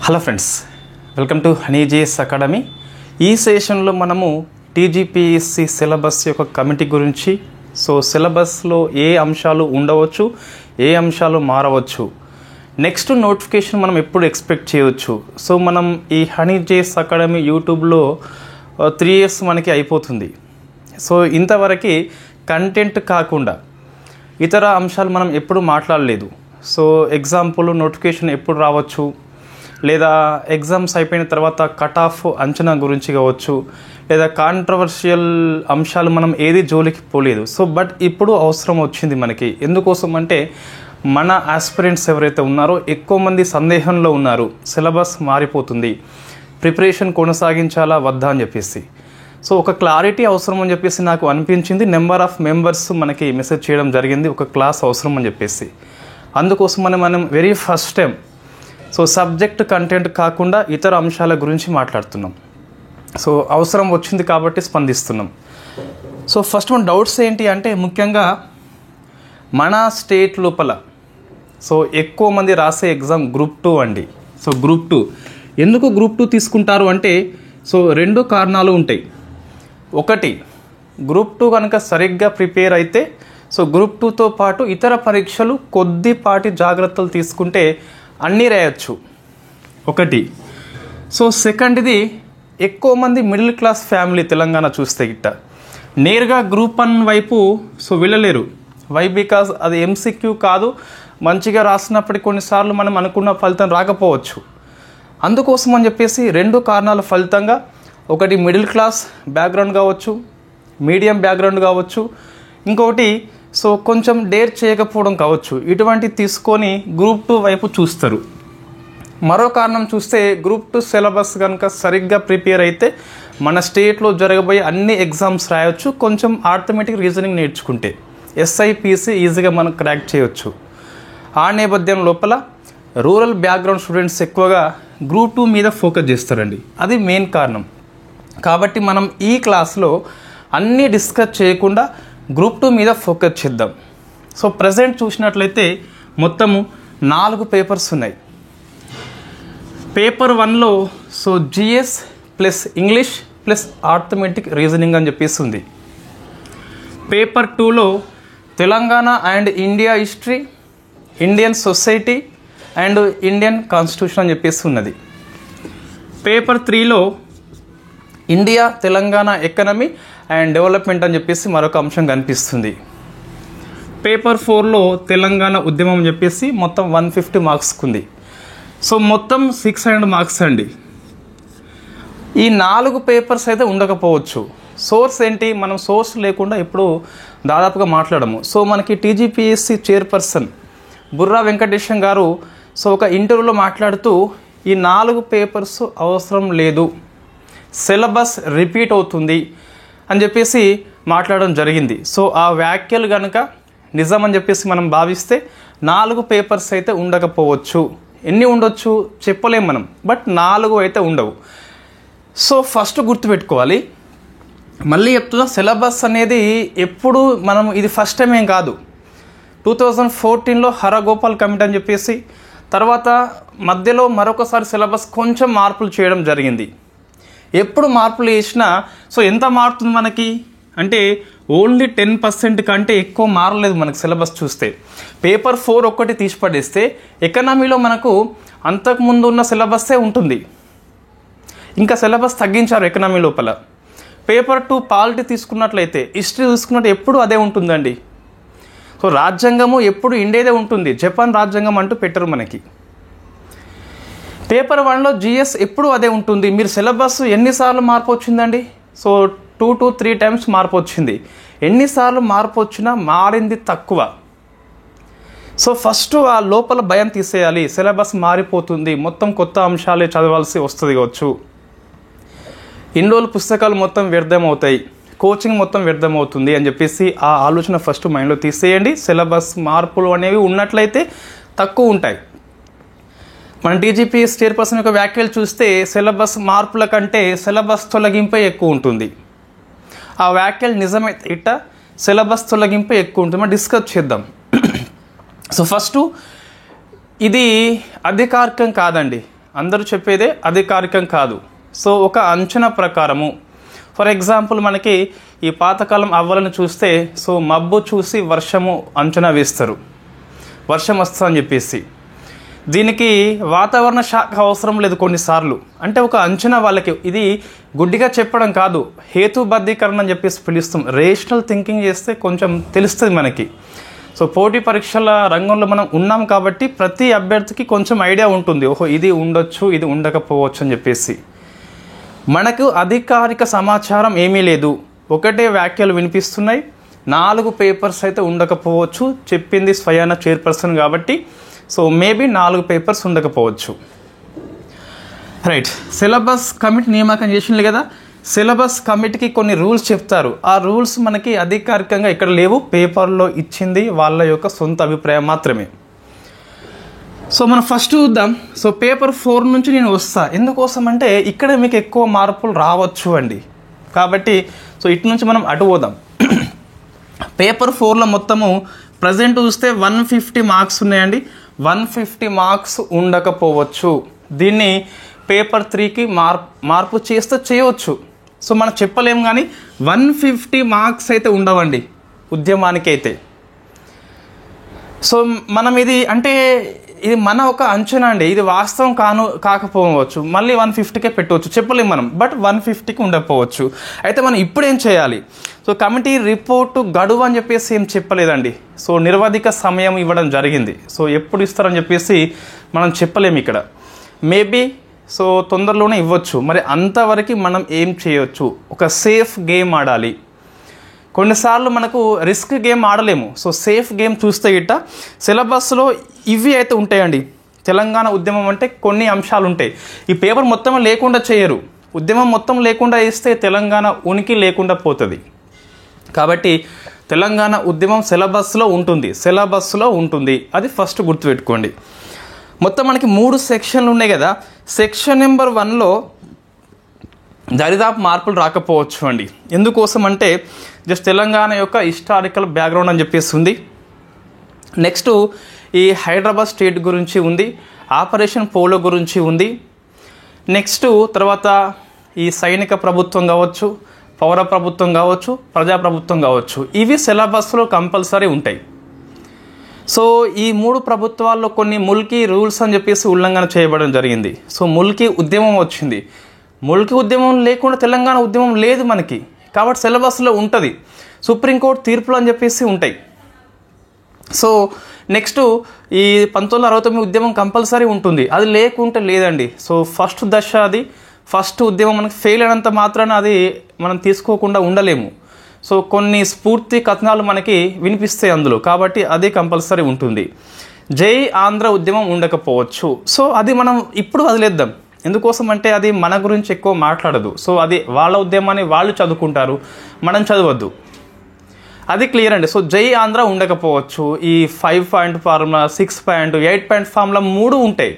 Hello friends, welcome to హనీజేఎస్ academy. ఈ సెషన్లో మనము టీజీపీఎస్సీ సిలబస్ యొక్క కమిటీ గురించి, సిలబస్లో ఏ అంశాలు ఉండవచ్చు, ఏ అంశాలు మారవచ్చు, నెక్స్ట్ నోటిఫికేషన్ మనం ఎప్పుడు ఎక్స్పెక్ట్ చేయవచ్చు. మనం ఈ హనీజేఎస్ అకాడమీ యూట్యూబ్లో 3 years మనకి అయిపోతుంది. ఇంతవరకు కంటెంట్ కాకుండా ఇతర అంశాలు మనం ఎప్పుడు మాట్లాడలేదు. ఎగ్జాంపుల్ నోటిఫికేషన్ ఎప్పుడు రావచ్చు, లేదా ఎగ్జామ్స్ అయిపోయిన తర్వాత కట్ ఆఫ్ అంచనా గురించి కావచ్చు, లేదా కాంట్రవర్షియల్ అంశాలు మనం ఏది జోలికి పోలేదు. బట్ ఇప్పుడు అవసరం వచ్చింది మనకి. ఎందుకోసం అంటే మన ఆస్పిరెంట్స్ ఎవరైతే ఉన్నారో ఎక్కువ మంది సందేహంలో ఉన్నారు, సిలబస్ మారిపోతుంది, ప్రిపరేషన్ కొనసాగించాలా వద్దా అని చెప్పేసి. ఒక క్లారిటీ అవసరం అని చెప్పేసి నాకు అనిపించింది. నెంబర్ ఆఫ్ మెంబర్స్ మనకి మెసేజ్ చేయడం జరిగింది, ఒక క్లాస్ అవసరం అని చెప్పేసి. అందుకోసం మనం very first time subject content కాకుండా ఇతర అంశాల గురించి మాట్లాడుతున్నాం. అవసరం వచ్చింది కాబట్టి స్పందిస్తున్నాం. ఫస్ట్ మన డౌట్స్ ఏంటి అంటే, ముఖ్యంగా మన స్టేట్ లోపల ఎక్కువ మంది రాసే ఎగ్జామ్ గ్రూప్ 2 అండి. గ్రూప్ 2 ఎందుకు గ్రూప్ 2 తీసుకుంటారు అంటే 2 కారణాలు ఉంటాయి. ఒకటి, గ్రూప్ 2 కనుక సరిగ్గా ప్రిపేర్ అయితే గ్రూప్ 2తో పాటు ఇతర పరీక్షలు కొద్దిపాటి జాగ్రత్తలు తీసుకుంటే అన్నీ రాయొచ్చు ఒకటి. సెకండ్ది, ఎక్కువ మంది మిడిల్ క్లాస్ ఫ్యామిలీ తెలంగాణ చూస్తే గిట్ట నేరుగా గ్రూప్ 1 వైపు వెళ్ళలేరు. వై? బికాజ్ అది ఎంసీక్యూ కాదు, మంచిగా రాసినప్పటికీ కొన్నిసార్లు మనం అనుకున్న ఫలితం రాకపోవచ్చు. అందుకోసం అని చెప్పేసి 2 కారణాల ఫలితంగా, ఒకటి మిడిల్ క్లాస్ బ్యాక్గ్రౌండ్ కావచ్చు, మీడియం బ్యాక్గ్రౌండ్ కావచ్చు, ఇంకొకటి కొంచెం డేర్ చేయకపోవడం కావచ్చు. ఇటువంటి తీసుకొని గ్రూప్ 2 వైపు చూస్తారు. మరో కారణం చూస్తే, గ్రూప్ 2 సిలబస్ కనుక సరిగ్గా ప్రిపేర్ అయితే మన స్టేట్లో జరగబోయే అన్ని ఎగ్జామ్స్ రాయొచ్చు. కొంచెం ఆర్థమెటిక్ రీజనింగ్ నేర్చుకుంటే ఎస్ఐపిసి ఈజీగా మనం క్రాక్ చేయొచ్చు. ఆ నేపథ్యం లోపల రూరల్ బ్యాక్గ్రౌండ్ స్టూడెంట్స్ ఎక్కువగా గ్రూప్ 2 మీద ఫోకస్ చేస్తారండి. అది మెయిన్ కారణం. కాబట్టి మనం ఈ క్లాస్లో అన్నీ డిస్కస్ చేయకుండా గ్రూప్ 2 మీద ఫోకస్ చేద్దాం. ప్రజెంట్ చూసినట్లయితే మొత్తము 4 పేపర్స్ ఉన్నాయి. పేపర్ 1లో GS plus English plus arithmetic reasoning అని చెప్పేసి ఉంది. పేపర్ 2లో Telangana and India history, Indian society and Indian constitution అని చెప్పేసి ఉన్నది. పేపర్ 3లో India Telangana economy and development అని చెప్పేసి మరొక అంశం కనిపిస్తుంది. పేపర్ 4లో తెలంగాణ ఉద్యమం అని చెప్పేసి మొత్తం 150 మార్క్స్కి ఉంది. మొత్తం 600 మార్క్స్ అండి. ఈ 4 పేపర్స్ అయితే ఉండకపోవచ్చు. సోర్స్ ఏంటి? మనం సోర్స్ లేకుండా ఇప్పుడు దాదాపుగా మాట్లాడము. మనకి టీజీపీఎస్సీ చైర్పర్సన్ బుర్రా వెంకటేశం గారు ఒక ఇంటర్వ్యూలో మాట్లాడుతూ ఈ 4 పేపర్స్ అవసరం లేదు, సిలబస్ రిపీట్ అవుతుంది అని చెప్పేసి మాట్లాడడం జరిగింది. ఆ వ్యాఖ్యలు కనుక నిజం అని చెప్పేసి మనం భావిస్తే 4 పేపర్స్ అయితే ఉండకపోవచ్చు. ఎన్ని ఉండొచ్చు చెప్పలేం మనం, బట్ 4 అయితే ఉండవు. ఫస్ట్ గుర్తుపెట్టుకోవాలి, మళ్ళీ చెప్తున్నా, సిలబస్ అనేది ఎప్పుడు మనం ఇది ఫస్ట్ టైం ఏం కాదు. 2014లో హరగోపాల్ కమిటీ అని చెప్పేసి, తర్వాత మధ్యలో మరొకసారి సిలబస్ కొంచెం మార్పులు చేయడం జరిగింది. ఎప్పుడు మార్పులు చేసినా ఎంత మారుతుంది మనకి అంటే ఓన్లీ 10% కంటే ఎక్కువ మారలేదు మనకు సిలబస్ చూస్తే. పేపర్ 4 ఒక్కటి తీసిపడేస్తే ఎకనామీలో మనకు అంతకుముందు ఉన్న సిలబస్సే ఉంటుంది. ఇంకా సిలబస్ తగ్గించారు ఎకనామీ లోపల. పేపర్ 2 పాలిటీ తీసుకున్నట్లయితే, హిస్టరీ తీసుకున్నట్టు ఎప్పుడు అదే ఉంటుందండి. రాజ్యాంగము ఎప్పుడు ఇండియాదే ఉంటుంది, జపాన్ రాజ్యాంగం అంటూ పెట్టరు మనకి. పేపర్ 1లో జిఎస్ ఎప్పుడు అదే ఉంటుంది. మీరు సిలబస్ ఎన్నిసార్లు మార్పు వచ్చిందండి? 2 to 3 times మార్పు వచ్చింది. ఎన్నిసార్లు మార్పు వచ్చినా మారింది తక్కువ. ఫస్ట్ ఆ లోపల భయం తీసేయాలి, సిలబస్ మారిపోతుంది, మొత్తం కొత్త అంశాలే చదవాల్సి వస్తుంది కావచ్చు, ఇన్ని రోజులు పుస్తకాలు మొత్తం వ్యర్థమవుతాయి, కోచింగ్ మొత్తం వ్యర్థమవుతుంది అని చెప్పేసి ఆ ఆలోచన ఫస్ట్ మైండ్లో తీసేయండి. సిలబస్ మార్పులు అనేవి ఉన్నట్లయితే తక్కువ ఉంటాయి. మన టీజీపీఎస్ చైర్పర్సన్ యొక్క వ్యాఖ్యలు చూస్తే సిలబస్ మార్పుల కంటే సిలబస్ తొలగింపే ఎక్కువ ఉంటుంది. ఆ వ్యాఖ్యలు నిజమైతే ఇట్ట సిలబస్ తొలగింపే ఎక్కువ ఉంటుంది. మనం డిస్కస్ చేద్దాం. ఫస్ట్ ఇది అధికారికం కాదండి, అందరూ చెప్పేదే అధికారికం కాదు. సో ఒక అంచనా ప్రకారము, ఫర్ ఎగ్జాంపుల్ మనకి ఈ పాతకాలం అవ్వలను చూస్తే సో మబ్బు చూసి వర్షము అంచనా వేస్తారు, వర్షం వస్తుందని చెప్పేసి. దీనికి వాతావరణ శాఖ అవసరం లేదు కొన్నిసార్లు. అంటే ఒక అంచనా వాళ్ళకి, ఇది గుడ్డిగా చెప్పడం కాదు, హేతుబద్ధీకరణ అని చెప్పేసి పిలుస్తాం. రేషనల్ థింకింగ్ చేస్తే కొంచెం తెలుస్తుంది మనకి. సో పోటీ పరీక్షల రంగంలో మనం ఉన్నాం కాబట్టి ప్రతి అభ్యర్థికి కొంచెం ఐడియా ఉంటుంది, ఓహో ఇది ఉండొచ్చు ఇది ఉండకపోవచ్చు అని చెప్పేసి. మనకు అధికారిక సమాచారం ఏమీ లేదు, ఒకటే వ్యాఖ్యలు వినిపిస్తున్నాయి. 4 పేపర్స్ అయితే ఉండకపోవచ్చు, చెప్పింది స్వయాన చైర్పర్సన్ కాబట్టి. సో మేబీ 4 పేపర్స్ ఉండకపోవచ్చు. రైట్, సిలబస్ కమిటీ నియామకం చేసింది కదా, సిలబస్ కమిటీకి కొన్ని రూల్స్ చెప్తారు. ఆ రూల్స్ మనకి అధికారికంగా ఇక్కడ లేవు, పేపర్లో ఇచ్చింది వాళ్ళ యొక్క సొంత అభిప్రాయం మాత్రమే. సో మనం ఫస్ట్ చూద్దాం. సో పేపర్ 4 నుంచి నేను వస్తా, ఎందుకోసం అంటే ఇక్కడ మీకు ఎక్కువ మార్పులు రావచ్చు అండి. కాబట్టి సో ఇటు నుంచి మనం అటు పోదాం. పేపర్ 4లో మొత్తము ప్రజెంట్ చూస్తే 150 మార్క్స్ ఉన్నాయండి. 150 మార్క్స్ ఉండకపోవచ్చు. దీన్ని పేపర్ 3కి మార్పు చేస్తే చేయవచ్చు. సో మనం చెప్పలేము, కానీ 150 మార్క్స్ అయితే ఉండవండి ఉద్యమానికి అయితే. సో మనం ఇది అంటే ఇది మన ఒక అంచనా అండి, ఇది వాస్తవం కాకపోవచ్చు, మళ్ళీ 150కే పెట్టవచ్చు, చెప్పలేము మనం. బట్ 150కి ఉండకపోవచ్చు. అయితే మనం ఇప్పుడు ఏం చేయాలి? సో కమిటీ రిపోర్టు గడువు అని చెప్పేసి ఏం చెప్పలేదండి. సో నిరవధిక సమయం ఇవ్వడం జరిగింది. సో ఎప్పుడు ఇస్తారని చెప్పేసి మనం చెప్పలేము ఇక్కడ. మేబీ సో తొందరలోనే ఇవ్వచ్చు. మరి అంతవరకు మనం ఏం చేయొచ్చు? ఒక సేఫ్ గేమ్ ఆడాలి. కొన్నిసార్లు మనకు రిస్క్ గేమ్ ఆడలేము. సో సేఫ్ గేమ్ చూస్తే గిట్ట సిలబస్లో ఇవి అయితే ఉంటాయండి. తెలంగాణ ఉద్యమం అంటే కొన్ని అంశాలు ఉంటాయి. ఈ పేపర్ మొత్తం లేకుండా చేయరు. ఉద్యమం మొత్తం లేకుండా ఇస్తే తెలంగాణ ఉనికి లేకుండా పోతుంది. కాబట్టి తెలంగాణ ఉద్యమం సిలబస్లో ఉంటుంది. అది ఫస్ట్ గుర్తుపెట్టుకోండి. మొత్తం మనకి 3 సెక్షన్లు ఉన్నాయి కదా. సెక్షన్ నెంబర్ 1లో దరిదాపు మార్పులు రాకపోవచ్చు అండి. ఎందుకోసం అంటే జస్ట్ తెలంగాణ యొక్క హిస్టారికల్ బ్యాక్గ్రౌండ్ అని చెప్పేసి ఉంది. నెక్స్ట్ ఈ హైదరాబాద్ స్టేట్ గురించి ఉంది, ఆపరేషన్ పోలో గురించి ఉంది. నెక్స్ట్ తర్వాత ఈ సైనిక ప్రభుత్వం కావచ్చు, పౌర ప్రభుత్వం కావచ్చు, ప్రజాప్రభుత్వం కావచ్చు, ఇవి సిలబస్లో కంపల్సరీ ఉంటాయి. సో ఈ 3 ప్రభుత్వాల్లో కొన్ని ముల్కీ రూల్స్ అని చెప్పేసి ఉల్లంఘన చేయబడడం జరిగింది. సో ముల్కీ ఉద్యమం వచ్చింది. ముల్కీ ఉద్యమం లేకుండా తెలంగాణ ఉద్యమం లేదు మనకి, కాబట్టి సిలబస్లో ఉంటుంది. సుప్రీంకోర్టు తీర్పులు అని చెప్పేసి ఉంటాయి. సో నెక్స్ట్ ఈ 1969 ఉద్యమం కంపల్సరీ ఉంటుంది, అది లేకుంటే లేదండి. సో ఫస్ట్ దశ అది, ఫస్ట్ ఉద్యమం మనకి ఫెయిల్ అయినంత మాత్రాన అది మనం తీసుకోకుండా ఉండలేము. సో కొన్ని స్ఫూర్తి కథనాలు మనకి వినిపిస్తాయి అందులో, కాబట్టి అది కంపల్సరీ ఉంటుంది. జై ఆంధ్ర ఉద్యమం ఉండకపోవచ్చు. సో అది మనం ఇప్పుడు వదిలేద్దాం. ఎందుకోసం అంటే అది మన గురించి ఎక్కువ మాట్లాడదు. సో అది వాళ్ళ ఉద్యమాన్ని వాళ్ళు చదువుకుంటారు, మనం చదవద్దు, అది క్లియర్ అండి. సో జై ఆంధ్ర ఉండకపోవచ్చు. ఈ 5 point formula, 6 point, 8 point formula 3 ఉంటాయి.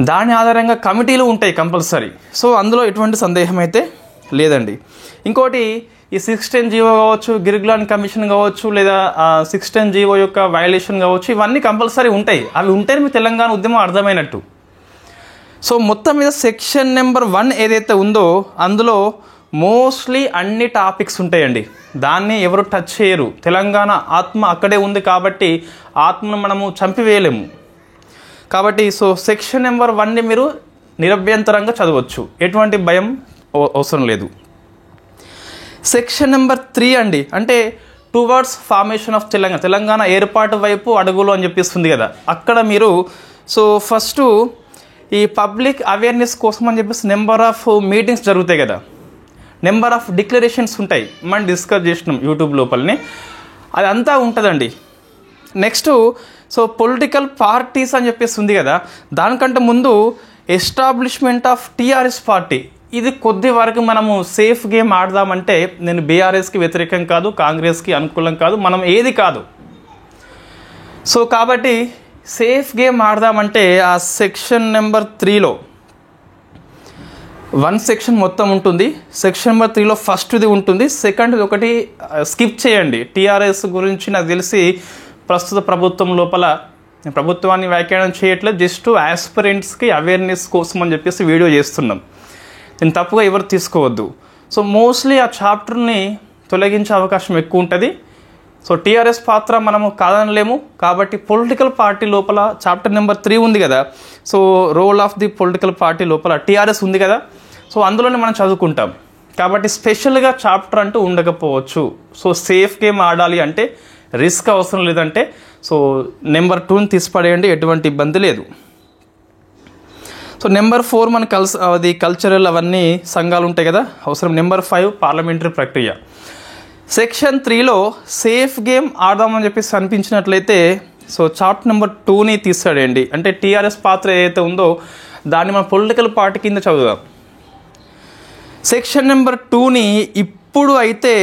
దాని ఆధారంగా కమిటీలు ఉంటాయి కంపల్సరీ. సో అందులో ఎటువంటి సందేహం అయితే లేదండి. ఇంకోటి ఈ 610 జీవో కావచ్చు, గిరిగ్లాన్ కమిషన్ కావచ్చు, లేదా 610 జీవో యొక్క వయలేషన్ కావచ్చు, ఇవన్నీ కంపల్సరీ ఉంటాయి. అవి ఉంటేనే మీ తెలంగాణ ఉద్యమం అర్థమైనట్టు. సో మొత్తం మీద సెక్షన్ నెంబర్ 1 ఏదైతే ఉందో అందులో మోస్ట్లీ అన్ని టాపిక్స్ ఉంటాయండి. దాన్ని ఎవరు టచ్ చేయరు. తెలంగాణ ఆత్మ అక్కడే ఉంది కాబట్టి ఆత్మను మనము చంపివేయలేము. కాబట్టి సో సెక్షన్ నెంబర్ 1ని మీరు నిరభ్యంతరంగా చదవచ్చు, ఎటువంటి భయం అవసరం లేదు. సెక్షన్ నెంబర్ 3 అండి, అంటే టువర్డ్స్ ఫార్మేషన్ ఆఫ్ తెలంగాణ ఏర్పాటు వైపు అడుగులు అని చెప్పిస్తుంది కదా. అక్కడ మీరు సో ఫస్ట్ ఈ పబ్లిక్ అవేర్నెస్ కోసం అని చెప్పేసి నెంబర్ ఆఫ్ మీటింగ్స్ జరుగుతాయి కదా, నెంబర్ ఆఫ్ డిక్లరేషన్స్ ఉంటాయి. మనం డిస్కస్ చేసినాం యూట్యూబ్ లోపలనే, అది అంతా ఉంటుందండి. నెక్స్ట్ సో పొలిటికల్ పార్టీస్ అని చెప్పేసి ఉంది కదా, దానికంటే ముందు ఎస్టాబ్లిష్మెంట్ ఆఫ్ టీఆర్ఎస్ పార్టీ. ఇది కొద్ది వరకు మనము సేఫ్ గేమ్ ఆడదామంటే, నేను బీఆర్ఎస్కి వ్యతిరేకం కాదు, కాంగ్రెస్కి అనుకూలం కాదు, మనం ఏది కాదు. సో కాబట్టి సేఫ్ గేమ్ ఆడదామంటే ఆ సెక్షన్ నెంబర్ 3లో 1 సెక్షన్ మొత్తం ఉంటుంది. సెక్షన్ నెంబర్ 3లో ఫస్ట్ది ఉంటుంది, సెకండ్ది ఒకటి స్కిప్ చేయండి. టీఆర్ఎస్ గురించి నాకు తెలిసి ప్రస్తుత ప్రభుత్వం లోపల నేను ప్రభుత్వాన్ని వ్యాఖ్యానం చేయట్లేదు, జస్ట్ ఆస్పిరెంట్స్కి అవేర్నెస్ కోసం అని చెప్పేసి వీడియో చేస్తున్నాం. నేను తప్పుగా ఎవరు తీసుకోవద్దు. సో మోస్ట్లీ ఆ చాప్టర్ని తొలగించే అవకాశం ఎక్కువ ఉంటుంది. సో టీఆర్ఎస్ పాత్ర మనము కాదనలేము. కాబట్టి పొలిటికల్ పార్టీ లోపల చాప్టర్ నెంబర్ 3 ఉంది కదా, so role of the political party లోపల టీఆర్ఎస్ ఉంది కదా, సో అందులోనే మనం చదువుకుంటాం. కాబట్టి స్పెషల్గా చాప్టర్ అంటూ ఉండకపోవచ్చు. సో సేఫ్ గేమ్ ఆడాలి అంటే, రిస్క్ అవసరం లేదంటే సో నెంబర్ 2ని తీసిపడేయండి, ఎటువంటి ఇబ్బంది లేదు. సో నెంబర్ 4 మన అది కల్చరల్ అవన్నీ సంఘాలు ఉంటాయి కదా, అవసరం. నెంబర్ 5 పార్లమెంటరీ ప్రక్రియ. సెక్షన్ 3లో సేఫ్ గేమ్ ఆడదామని చెప్పేసి అనిపించినట్లయితే సో చాప్టర్ నెంబర్ 2ని తీసాడండి. అంటే టీఆర్ఎస్ పాత్ర ఏదైతే ఉందో దాన్ని మన పొలిటికల్ పార్టీ కింద చదువుదాం. సెక్షన్ నెంబర్ 2ని ఇప్పుడు అయితే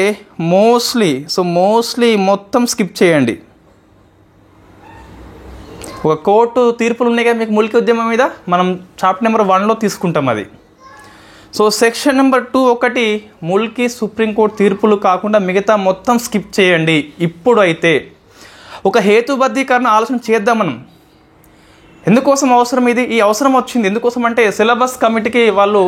మోస్ట్లీ మొత్తం స్కిప్ చేయండి. ఒక కోర్టు తీర్పులు ఉన్నాయి కదా మీకు ముల్కీ ఉద్యమం మీద, మనం చాప్టర్ నెంబర్ 1లో తీసుకుంటాం అది. సో సెక్షన్ నెంబర్ 2 ఒకటి ముల్కీ సుప్రీంకోర్టు తీర్పులు కాకుండా మిగతా మొత్తం స్కిప్ చేయండి. ఇప్పుడు అయితే ఒక హేతుబద్ధీకరణ ఆలోచన చేద్దాం మనం. ఎందుకోసం అవసరం ఇది? ఈ అవసరం వచ్చింది ఎందుకోసం అంటే సిలబస్ కమిటీకి వాళ్ళు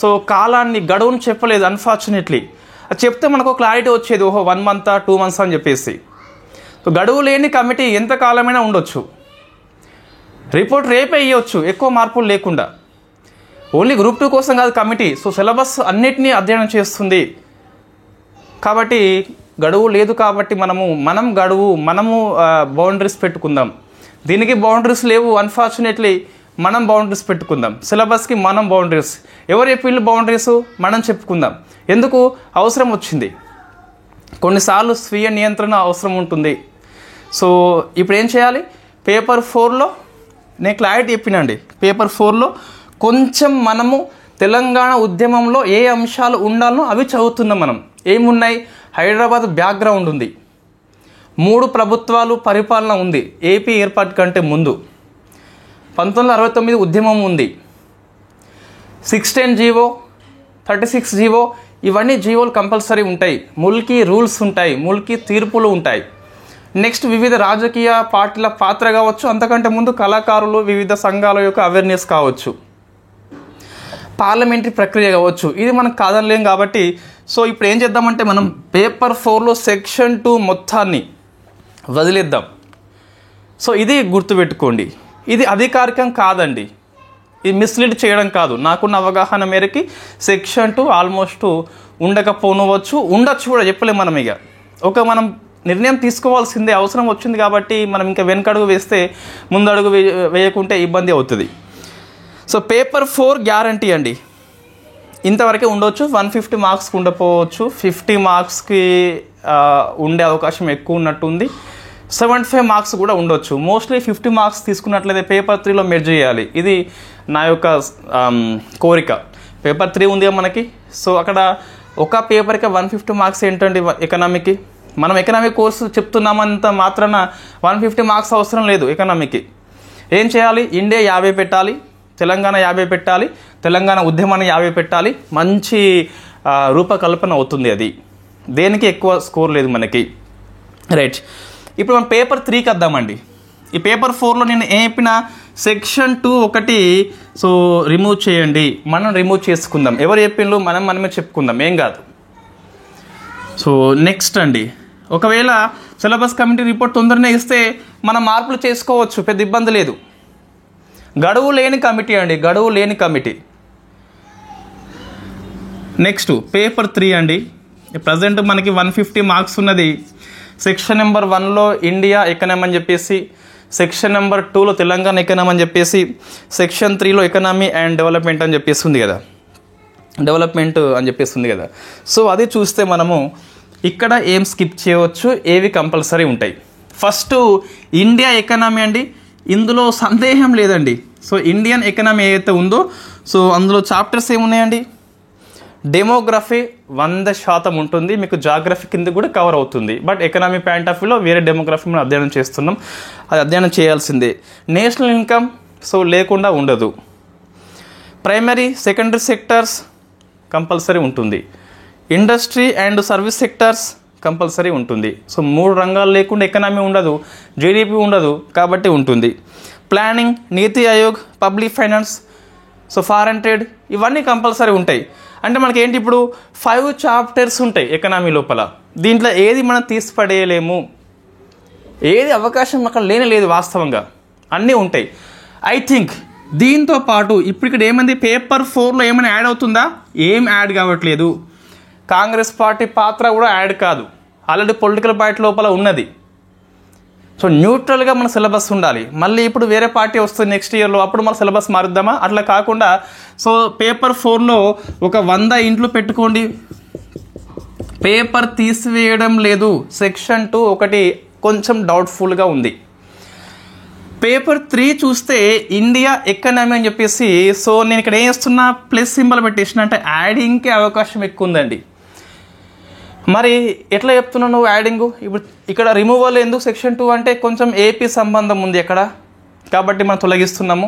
సో కాలాన్ని గడువును చెప్పలేదు అన్ఫార్చునేట్లీ. అది చెప్తే మనకు క్లారిటీ వచ్చేది, ఓహో 1 month 2 months అని చెప్పేసి. సో గడువు లేని కమిటీ ఎంత కాలమైనా ఉండొచ్చు, రిపోర్ట్ రేపే ఇవ్వచ్చు ఎక్కువ మార్పులు లేకుండా. ఓన్లీ గ్రూప్ 2 కోసం కాదు కమిటీ, సో సిలబస్ అన్నిటినీ అధ్యయనం చేస్తుంది. కాబట్టి గడువు లేదు కాబట్టి మనము బౌండరీస్ పెట్టుకుందాం. దీనికి బౌండరీస్ లేవు అన్ఫార్చునేట్లీ, మనం బౌండరీస్ పెట్టుకుందాం. సిలబస్కి మనం బౌండరీస్, ఎవరు చెప్పిళ్ళు బౌండరీస్ మనం చెప్పుకుందాం. ఎందుకు? అవసరం వచ్చింది, కొన్నిసార్లు స్వీయ నియంత్రణ అవసరం ఉంటుంది. సో ఇప్పుడు ఏం చేయాలి? పేపర్ 4లో నేను క్లారిటీ చెప్పినండి. పేపర్ 4లో కొంచెం మనము తెలంగాణ ఉద్యమంలో ఏ అంశాలు ఉండాలనో అవి చదువుతున్నాం. మనం ఏమున్నాయి? హైదరాబాద్ బ్యాక్గ్రౌండ్ ఉంది, 3 ప్రభుత్వాలు పరిపాలన ఉంది ఏపీ ఏర్పాటు కంటే ముందు, 1969 ఉద్యమం ఉంది, 610 జీవో, 36 జీవో, ఇవన్నీ జీవోలు కంపల్సరీ ఉంటాయి. ముల్కీ రూల్స్ ఉంటాయి, ముల్కీ తీర్పులు ఉంటాయి. నెక్స్ట్ వివిధ రాజకీయ పార్టీల పాత్ర కావచ్చు, అంతకంటే ముందు కళాకారులు వివిధ సంఘాల యొక్క అవేర్నెస్ కావచ్చు, పార్లమెంటరీ ప్రక్రియ కావచ్చు. ఇది మనకు కాదనలేం కాబట్టి సో ఇప్పుడు ఏం చేద్దామంటే మనం పేపర్ 4లో సెక్షన్ 2 మొత్తాన్ని వదిలేద్దాం. సో ఇది గుర్తుపెట్టుకోండి, ఇది అధికారికం కాదండి, ఇది మిస్లీడ్ చేయడం కాదు. నాకున్న అవగాహన మేరకి సెక్షన్ 2 ఆల్మోస్ట్ ఉండకపోనవచ్చు, ఉండొచ్చు కూడా, చెప్పలేం మనం. ఇక మనం నిర్ణయం తీసుకోవాల్సిందే, అవసరం వచ్చింది కాబట్టి మనం ఇంకా వెనకడుగు వేస్తే ముందడుగు వేయకుంటే ఇబ్బంది అవుతుంది. సో పేపర్ 4 గ్యారంటీ అండి, ఇంతవరకే ఉండొచ్చు. 150 మార్క్స్కి ఉండకపోవచ్చు, 50 మార్క్స్కి ఉండే అవకాశం ఎక్కువ ఉన్నట్టుంది. 75 మార్క్స్ కూడా ఉండొచ్చు. మోస్ట్లీ 50 మార్క్స్ తీసుకున్నట్లయితే పేపర్ 3లో మెర్జ్ చేయాలి, ఇది నా యొక్క కోరిక. పేపర్ 3 ఉంది మనకి, సో అక్కడ ఒక పేపర్కి 150 మార్క్స్ ఏంటండి ఎకనామీకి? మనం ఎకనామిక్ కోర్సు చెప్తున్నామంత మాత్రాన 150 మార్క్స్ అవసరం లేదు ఎకనామీకి. ఏం చేయాలి? ఇండియా 50 పెట్టాలి, తెలంగాణ 50 పెట్టాలి, తెలంగాణ ఉద్యమాన్ని 50 పెట్టాలి. మంచి రూపకల్పన అవుతుంది అది, దేనికి ఎక్కువ స్కోర్ లేదు మనకి. రైట్, ఇప్పుడు మనం పేపర్ 3కి వద్దామండి. ఈ పేపర్ 4లో నేను ఏం చెప్పినా సెక్షన్ 2 ఒకటి సో రిమూవ్ చేయండి, మనం రిమూవ్ చేసుకుందాం. ఎవరు చెప్పిండ్రు? మనమే చెప్పుకుందాం, ఏం కాదు. సో నెక్స్ట్ అండి, ఒకవేళ సిలబస్ కమిటీ రిపోర్ట్ తొందరనే ఇస్తే మనం మార్పులు చేసుకోవచ్చు, పెద్ద ఇబ్బంది లేదు. గడువు లేని కమిటీ అండి, గడువు లేని కమిటీ. నెక్స్ట్ పేపర్ 3 అండి. ప్రజెంట్ మనకి 150 మార్క్స్ ఉన్నది. సెక్షన్ నెంబర్ 1లో ఇండియా ఎకనామీ అని చెప్పేసి, సెక్షన్ నెంబర్ 2లో తెలంగాణ ఎకనామీ అని చెప్పేసి, సెక్షన్ 3లో ఎకనామీ అండ్ డెవలప్మెంట్ అని చెప్పేసి ఉంది కదా, డెవలప్మెంట్ అని చెప్పేసి ఉంది కదా. సో అది చూస్తే మనము ఇక్కడ ఏం స్కిప్ చేయవచ్చు, ఏవి కంపల్సరీ ఉంటాయి. ఫస్ట్ ఇండియా ఎకనామీ అండి, ఇందులో సందేహం లేదండి. సో ఇండియన్ ఎకనామీ ఏదైతే ఉందో సో అందులో చాప్టర్స్ ఏమున్నాయండి? డెమోగ్రఫీ 100% ఉంటుంది, మీకు జాగ్రఫీ కింద కూడా కవర్ అవుతుంది. బట్ ఎకనామీ పాయింట్ ఆఫ్ వ్యూలో వేరే డెమోగ్రఫీ మనం అధ్యయనం చేస్తున్నాం, అది అధ్యయనం చేయాల్సిందే. నేషనల్ ఇన్కమ్ సో లేకుండా ఉండదు. ప్రైమరీ సెకండరీ సెక్టార్స్ కంపల్సరీ ఉంటుంది. Industry and service sectors compulsory ఉంటుంది. సో 3 రంగాలు లేకుండా ఎకనామీ ఉండదు, జీడిపి ఉండదు, కాబట్టి ఉంటుంది. ప్లానింగ్, నీతి Aayog, public finance, so foreign trade, ఇవన్నీ కంపల్సరీ ఉంటాయి. అంటే మనకి ఏంటి, ఇప్పుడు 5 చాప్టర్స్ ఉంటాయి ఎకనామీ లోపల. దీంట్లో ఏది మనం తీసి పడేయలేము, ఏది అవకాశం అక్కడ లేదు వాస్తవంగా, అన్నీ ఉంటాయి. ఐ థింక్ దీంతో పాటు ఇప్పుడు ఇక్కడ ఏమైంది, పేపర్ 4లో ఏమైనా యాడ్ అవుతుందా? ఏం యాడ్ కావట్లేదు. కాంగ్రెస్ పార్టీ పాత్ర కూడా యాడ్ కాదు, ఆల్రెడీ పొలిటికల్ పార్టీ లోపల ఉన్నది. సో న్యూట్రల్గా మన సిలబస్ ఉండాలి. మళ్ళీ ఇప్పుడు వేరే పార్టీ వస్తుంది నెక్స్ట్ ఇయర్లో, అప్పుడు మన సిలబస్ మారుద్దామా? అట్లా కాకుండా సో పేపర్ 4లో ఒక 100 ఇంట్లు పెట్టుకోండి, పేపర్ తీసివేయడం లేదు. సెక్షన్ 2 ఒకటి కొంచెం డౌట్ఫుల్గా ఉంది. పేపర్ 3 చూస్తే ఇండియా ఎకనామీ అని చెప్పేసి, సో నేను ఇక్కడ ఏం చేస్తున్నా, ప్లస్ సింబల్ పెట్టేసిన, అంటే యాడింగ్కి అవకాశం ఎక్కువ ఉందండి. మరి ఎట్లా చెప్తున్నావు నువ్వు యాడింగ్? ఇప్పుడు ఇక్కడ రిమూవల్ ఎందుకు సెక్షన్ 2 అంటే కొంచెం ఏపీ సంబంధం ఉంది అక్కడ, కాబట్టి మనం తొలగిస్తున్నాము.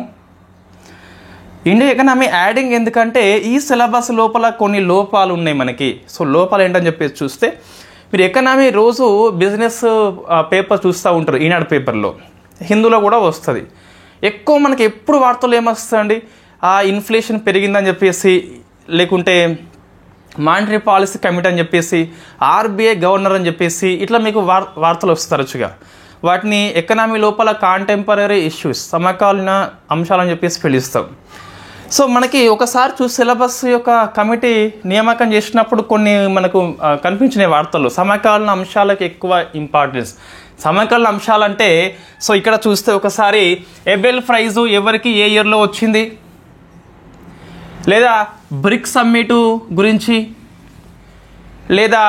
ఇండియా ఎకనామీ యాడింగ్ ఎందుకంటే ఈ సిలబస్ లోపల కొన్ని లోపాలు ఉన్నాయి మనకి. సో లోపాలు ఏంటని చెప్పేసి చూస్తే, మీరు ఎకనామీ రోజు బిజినెస్ పేపర్ చూస్తూ ఉంటారు, ఈనాడు పేపర్లో, హిందూలో కూడా వస్తుంది. ఎక్కువ మనకి ఎప్పుడు వార్తలు ఏమొస్తుందండి, ఇన్ఫ్లేషన్ పెరిగిందని చెప్పేసి, లేకుంటే మానిటరీ పాలసీ కమిటీ అని చెప్పేసి, ఆర్బీఐ గవర్నర్ అని చెప్పేసి, ఇట్లా మీకు వార్తలు వస్తాయి తరచుగా. వాటిని ఎకనామీ లోపల కాంటెంపరీ ఇష్యూస్, సమకాలీన అంశాలని చెప్పేసి పిలుస్తాం. సో మనకి ఒకసారి చూసి సిలబస్ యొక్క కమిటీ నియామకం చేసినప్పుడు కొన్ని మనకు కనిపించిన వార్తలు సమకాలీన అంశాలకు ఎక్కువ ఇంపార్టెన్స్. సమకాలీన అంశాలంటే సో ఇక్కడ చూస్తే ఒకసారి ఎబెల్ ప్రైజు ఎవరికి ఏ ఇయర్లో వచ్చింది, లేదా బ్రిక్స్ సమ్మిట్ గురించి, లేదా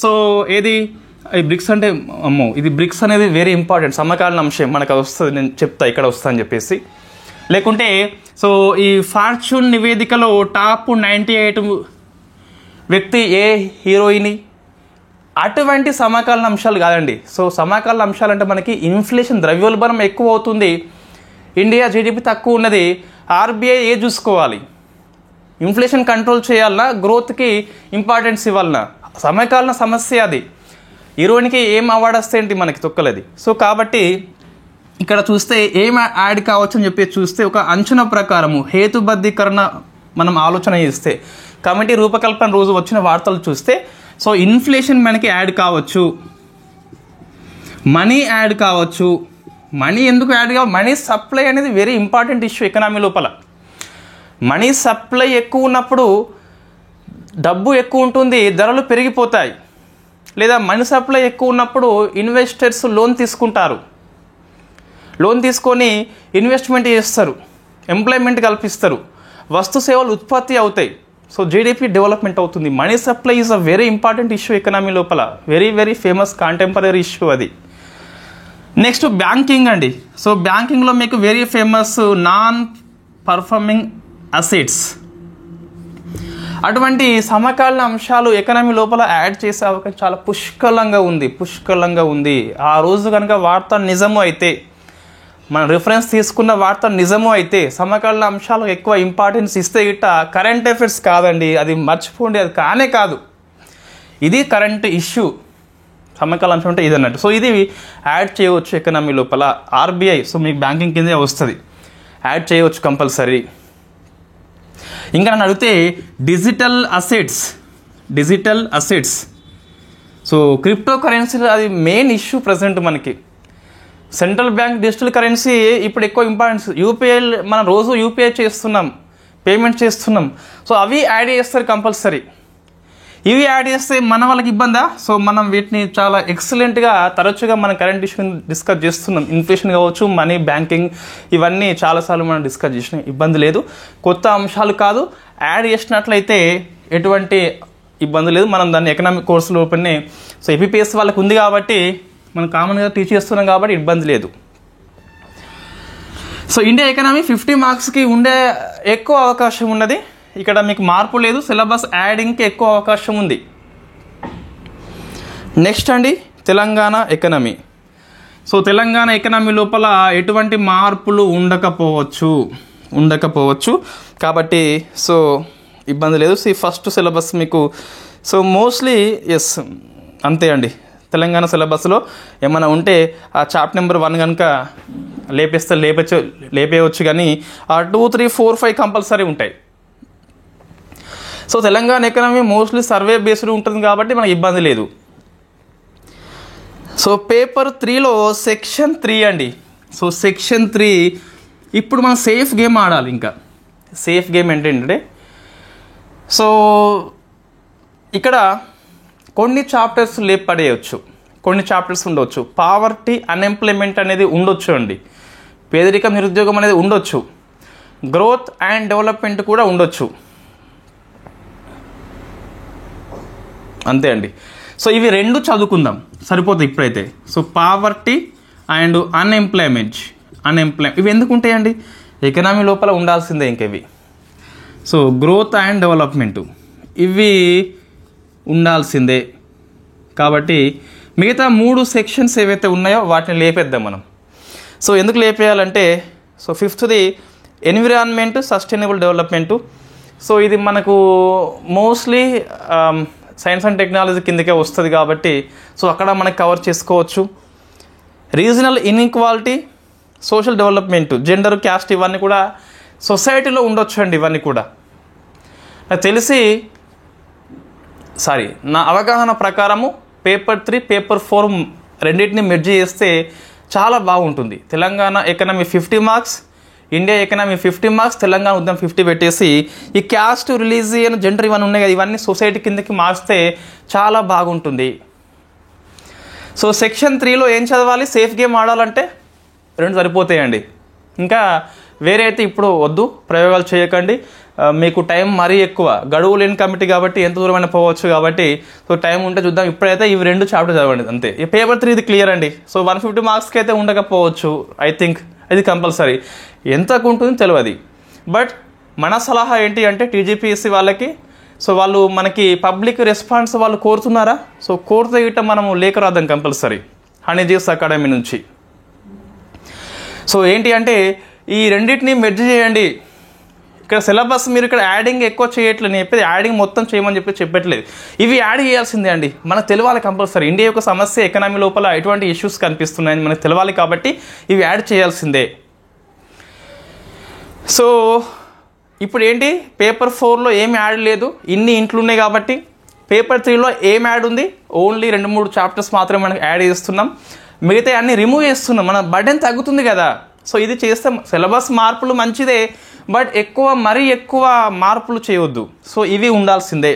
సో ఏది ఈ బ్రిక్స్ అంటే ఇది బ్రిక్స్ అనేది వెరీ ఇంపార్టెంట్ సమకాలీన అంశం, మనకు అది వస్తుంది, నేను చెప్తా ఇక్కడ వస్తా అని చెప్పేసి. లేకుంటే సో ఈ ఫార్చ్యూన్ నివేదికలో టాప్ 98 వ్యక్తి ఏ హీరోయిన్, అటువంటి సమకాలీన అంశాలు కాదండి. సో సమకాలీన అంశాలు అంటే మనకి ఇన్ఫ్లేషన్, ద్రవ్యోల్బణం ఎక్కువ అవుతుంది, ఇండియా జీడిపి తక్కువ ఉన్నది, ఆర్బీఐ ఏ చూసుకోవాలి, ఇన్ఫ్లేషన్ కంట్రోల్ చేయాలన్నా, గ్రోత్కి ఇంపార్టెన్స్ ఇవ్వాలన్నా, సమకాలీన సమస్య అది. హీరోయిన్కి ఏం అవార్డు వస్తే ఏంటి మనకి తొక్కలేదు. సో కాబట్టి ఇక్కడ చూస్తే ఏం యాడ్ కావచ్చు అని చెప్పి చూస్తే, ఒక అంచనా ప్రకారము హేతుబద్ధీకరణ మనం ఆలోచన చేస్తే, కమిటీ రూపకల్పన రోజు వచ్చిన వార్తలు చూస్తే, సో ఇన్ఫ్లేషన్ మనకి యాడ్ కావచ్చు, మనీ యాడ్ కావచ్చు. మనీ ఎందుకు యాడ్ కావాలి, మనీ సప్లై అనేది వెరీ ఇంపార్టెంట్ ఇష్యూ ఎకనామీ లోపల. మనీ సప్లై ఎక్కువ ఉన్నప్పుడు డబ్బు ఎక్కువ ఉంటుంది, ధరలు పెరిగిపోతాయి. లేదా మనీ సప్లై ఎక్కువ ఉన్నప్పుడు ఇన్వెస్టర్స్ లోన్ తీసుకుంటారు, లోన్ తీసుకొని ఇన్వెస్ట్మెంట్ చేస్తారు, ఎంప్లాయ్మెంట్ కల్పిస్తారు, వస్తు సేవలు ఉత్పత్తి అవుతాయి. సో జీడిపి డెవలప్మెంట్ అవుతుంది. Money supply is a very important issue economy లోపల, very very famous contemporary issue అది. నెక్స్ట్ బ్యాంకింగ్ అండి. సో బ్యాంకింగ్లో మీకు very famous non performing assets, అటువంటి సమకాలీన అంశాలు ఎకనామీ లోపల యాడ్ చేసే అవకాశం చాలా పుష్కలంగా ఉంది. ఆ రోజు కనుక వార్త నిజము అయితే, మన రిఫరెన్స్ తీసుకున్న వార్త నిజము అయితే, సమకాలీన అంశాలకు ఎక్కువ ఇంపార్టెన్స్ ఇస్తే గిట్ట కరెంట్ అఫైర్స్ కాదండి, అది మర్చిపోండి, అది కానే కాదు. ఇది కరెంట్ ఇష్యూ, సమకాలీన అంశం అంటే ఇది అన్నట్టు. సో ఇది యాడ్ చేయవచ్చు ఎకనామీ లోపల. ఆర్బీఐ సో మీకు బ్యాంకింగ్ కిందే వస్తుంది, యాడ్ చేయవచ్చు కంపల్సరీ. ఇంకా నన్ను అడిగితే digital assets, so crypto currency అది మెయిన్ ఇష్యూ ప్రజెంట్ మనకి. సెంట్రల్ బ్యాంక్ డిజిటల్ కరెన్సీ ఇప్పుడు ఎక్కువ ఇంపార్టెన్స్. యూపీఐ మనం రోజు యూపీఐ చేస్తున్నాం, పేమెంట్ చేస్తున్నాం. సో అవి యాడ్ చేస్తారు కంపల్సరీ. ఇవి యాడ్ చేస్తే మన వాళ్ళకి ఇబ్బందా? సో మనం వీటిని చాలా ఎక్సలెంట్గా తరచుగా మనం కరెంట్ ఇష్యూని డిస్కస్ చేస్తున్నాం. ఇన్ఫ్లేషన్ కావచ్చు, మనీ, బ్యాంకింగ్, ఇవన్నీ చాలాసార్లు మనం డిస్కస్ చేసినాం, ఇబ్బంది లేదు. కొత్త అంశాలు కాదు, యాడ్ చేసినట్లయితే ఎటువంటి ఇబ్బంది లేదు. మనం దాన్ని ఎకనామిక్ కోర్సులో ఓపెన్, సో ఏపీపీఎస్ వాళ్ళకి ఉంది కాబట్టి మనం కామన్గా టీచ్ చేస్తున్నాం కాబట్టి ఇబ్బంది లేదు. సో ఇండియా ఎకనామీ 50 మార్క్స్కి ఉండే ఎక్కువ అవకాశం ఉన్నది. ఇక్కడ మీకు మార్పు లేదు, సిలబస్ యాడింగ్కి ఎక్కువ అవకాశం ఉంది. నెక్స్ట్ అండి Telangana economy. So Telangana economy లోపల ఎటువంటి మార్పులు ఉండకపోవచ్చు కాబట్టి సో ఇబ్బంది లేదు. ఫస్ట్ సిలబస్ మీకు సో మోస్ట్లీ ఎస్ అంతే అండి. తెలంగాణ సిలబస్లో ఏమైనా ఉంటే ఆ చాప్టర్ నెంబర్ 1 కనుక లేపేయవచ్చు, కానీ ఆ 2, 3, 4, 5 కంపల్సరీ ఉంటాయి. So Telangana economy mostly survey based ఉంటుంది కాబట్టి మనకి ఇబ్బంది లేదు. సో పేపర్ 3లో సెక్షన్ 3 అండి. సో సెక్షన్ 3 ఇప్పుడు మనం సేఫ్ గేమ్ ఆడాలి. ఇంకా సేఫ్ గేమ్ ఏంటంటే, సో ఇక్కడ కొన్ని చాప్టర్స్ లేపడేయచ్చు, కొన్ని చాప్టర్స్ ఉండొచ్చు. పావర్టీ, అన్ఎంప్లాయ్మెంట్ అనేది ఉండొచ్చు అండి. పేదరికం, నిరుద్యోగం అనేది ఉండొచ్చు. గ్రోత్ అండ్ డెవలప్మెంట్ కూడా ఉండొచ్చు. అంతే అండి. సో ఇవి 2 చదువుకుందాం సరిపోతుంది ఇప్పుడైతే. సో పావర్టీ అండ్ అన్ఎంప్లాయ్మెంట్ ఇవి ఎందుకు ఉంటాయండి? ఎకనామీ లోపల ఉండాల్సిందే ఇంక ఇవి. సో గ్రోత్ అండ్ డెవలప్మెంట్ ఇవి ఉండాల్సిందే. కాబట్టి మిగతా 3 సెక్షన్స్ ఏవైతే ఉన్నాయో వాటిని లేపేద్దాం మనం. సో ఎందుకు లేపేయాలంటే, so 5th environment, sustainable development. So ఇది మనకు మోస్ట్లీ సైన్స్ అండ్ టెక్నాలజీ కిందకే వస్తుంది కాబట్టి సో అక్కడ మనకి కవర్ చేసుకోవచ్చు. Regional inequality, social development, gender, caste ఇవన్నీ కూడా సొసైటీలో ఉండొచ్చు అండి. ఇవన్నీ కూడా నాకు తెలిసి నా అవగాహన ప్రకారము పేపర్ 3, పేపర్ 4 రెండింటిని మెర్జ్ చేస్తే చాలా బాగుంటుంది. Telangana economy 50 marks, India economy 50 marks, Telangana ఉద్యమం 50 పెట్టేసి ఈ క్యాస్ట్, రిలీజియన్, జెండర్ ఇవన్నీ ఉన్నాయి కదా, ఇవన్నీ సొసైటీ కిందకి మార్చితే చాలా బాగుంటుంది. సో సెక్షన్ 3లో ఏం చదవాలి? సేఫ్ గేమ్ ఆడాలంటే 2 సరిపోతాయండి. ఇంకా వేరే అయితే ఇప్పుడు వద్దు, ప్రయోగాలు చేయకండి. మీకు టైం మరీ ఎక్కువ, గడువు లేని కమిటీ కాబట్టి ఎంత దూరమైనా పోవచ్చు కాబట్టి సో టైం ఉంటే చూద్దాం. ఇప్పుడైతే ఇవి 2 చాప్టర్ చదవండి అంతే. ఈ పేపర్ 3 ఇది క్లియర్ అండి. సో 150 మార్క్స్కి అయితే ఉండకపోవచ్చు, ఐ థింక్ ఇది కంపల్సరీ. ఎంతకు ఉంటుందో తెలియదు. బట్ మన సలహా ఏంటి అంటే టీజీపీఎస్సీ వాళ్ళకి, సో వాళ్ళు మనకి పబ్లిక్ రెస్పాన్స్ వాళ్ళు కోరుతున్నారా? సో కోరితే గిట్ట మనము లేఖ రాద్దాం కంపల్సరీ హనీజీఎస్ అకాడమీ నుంచి. సో ఏంటి అంటే ఈ రెండింటిని మెర్జ్ చేయండి. ఇక్కడ సిలబస్ మీరు ఇక్కడ యాడింగ్ ఎక్కువ చేయట్లేదు, నేను చెప్పేది యాడింగ్ మొత్తం చేయమని చెప్పట్లేదు. ఇవి యాడ్ చేయాల్సిందే అండి, మనకు తెలవాలి కంపల్సరీ. ఇండియా యొక్క సమస్య, ఎకనామీ లోపల ఎటువంటి ఇష్యూస్ కనిపిస్తున్నాయని మనకు తెలవాలి కాబట్టి ఇవి యాడ్ చేయాల్సిందే. సో ఇప్పుడు ఏంటి, పేపర్ 4లో ఏం యాడ్ లేదు, ఇన్ని ఇంట్లు ఉన్నాయి కాబట్టి. పేపర్ 3లో ఏం యాడ్ ఉంది? ఓన్లీ 2-3 చాప్టర్స్ మాత్రమే మనకు యాడ్ చేస్తున్నాం, మిగతా అన్ని రిమూవ్ చేస్తున్నాం. మన బర్డెన్ తగ్గుతుంది కదా. సో ఇది చేస్తే సిలబస్ మార్పులు మంచిదే, బట్ మరీ ఎక్కువ మార్పులు చేయవద్దు. సో ఇవి ఉండాల్సిందే.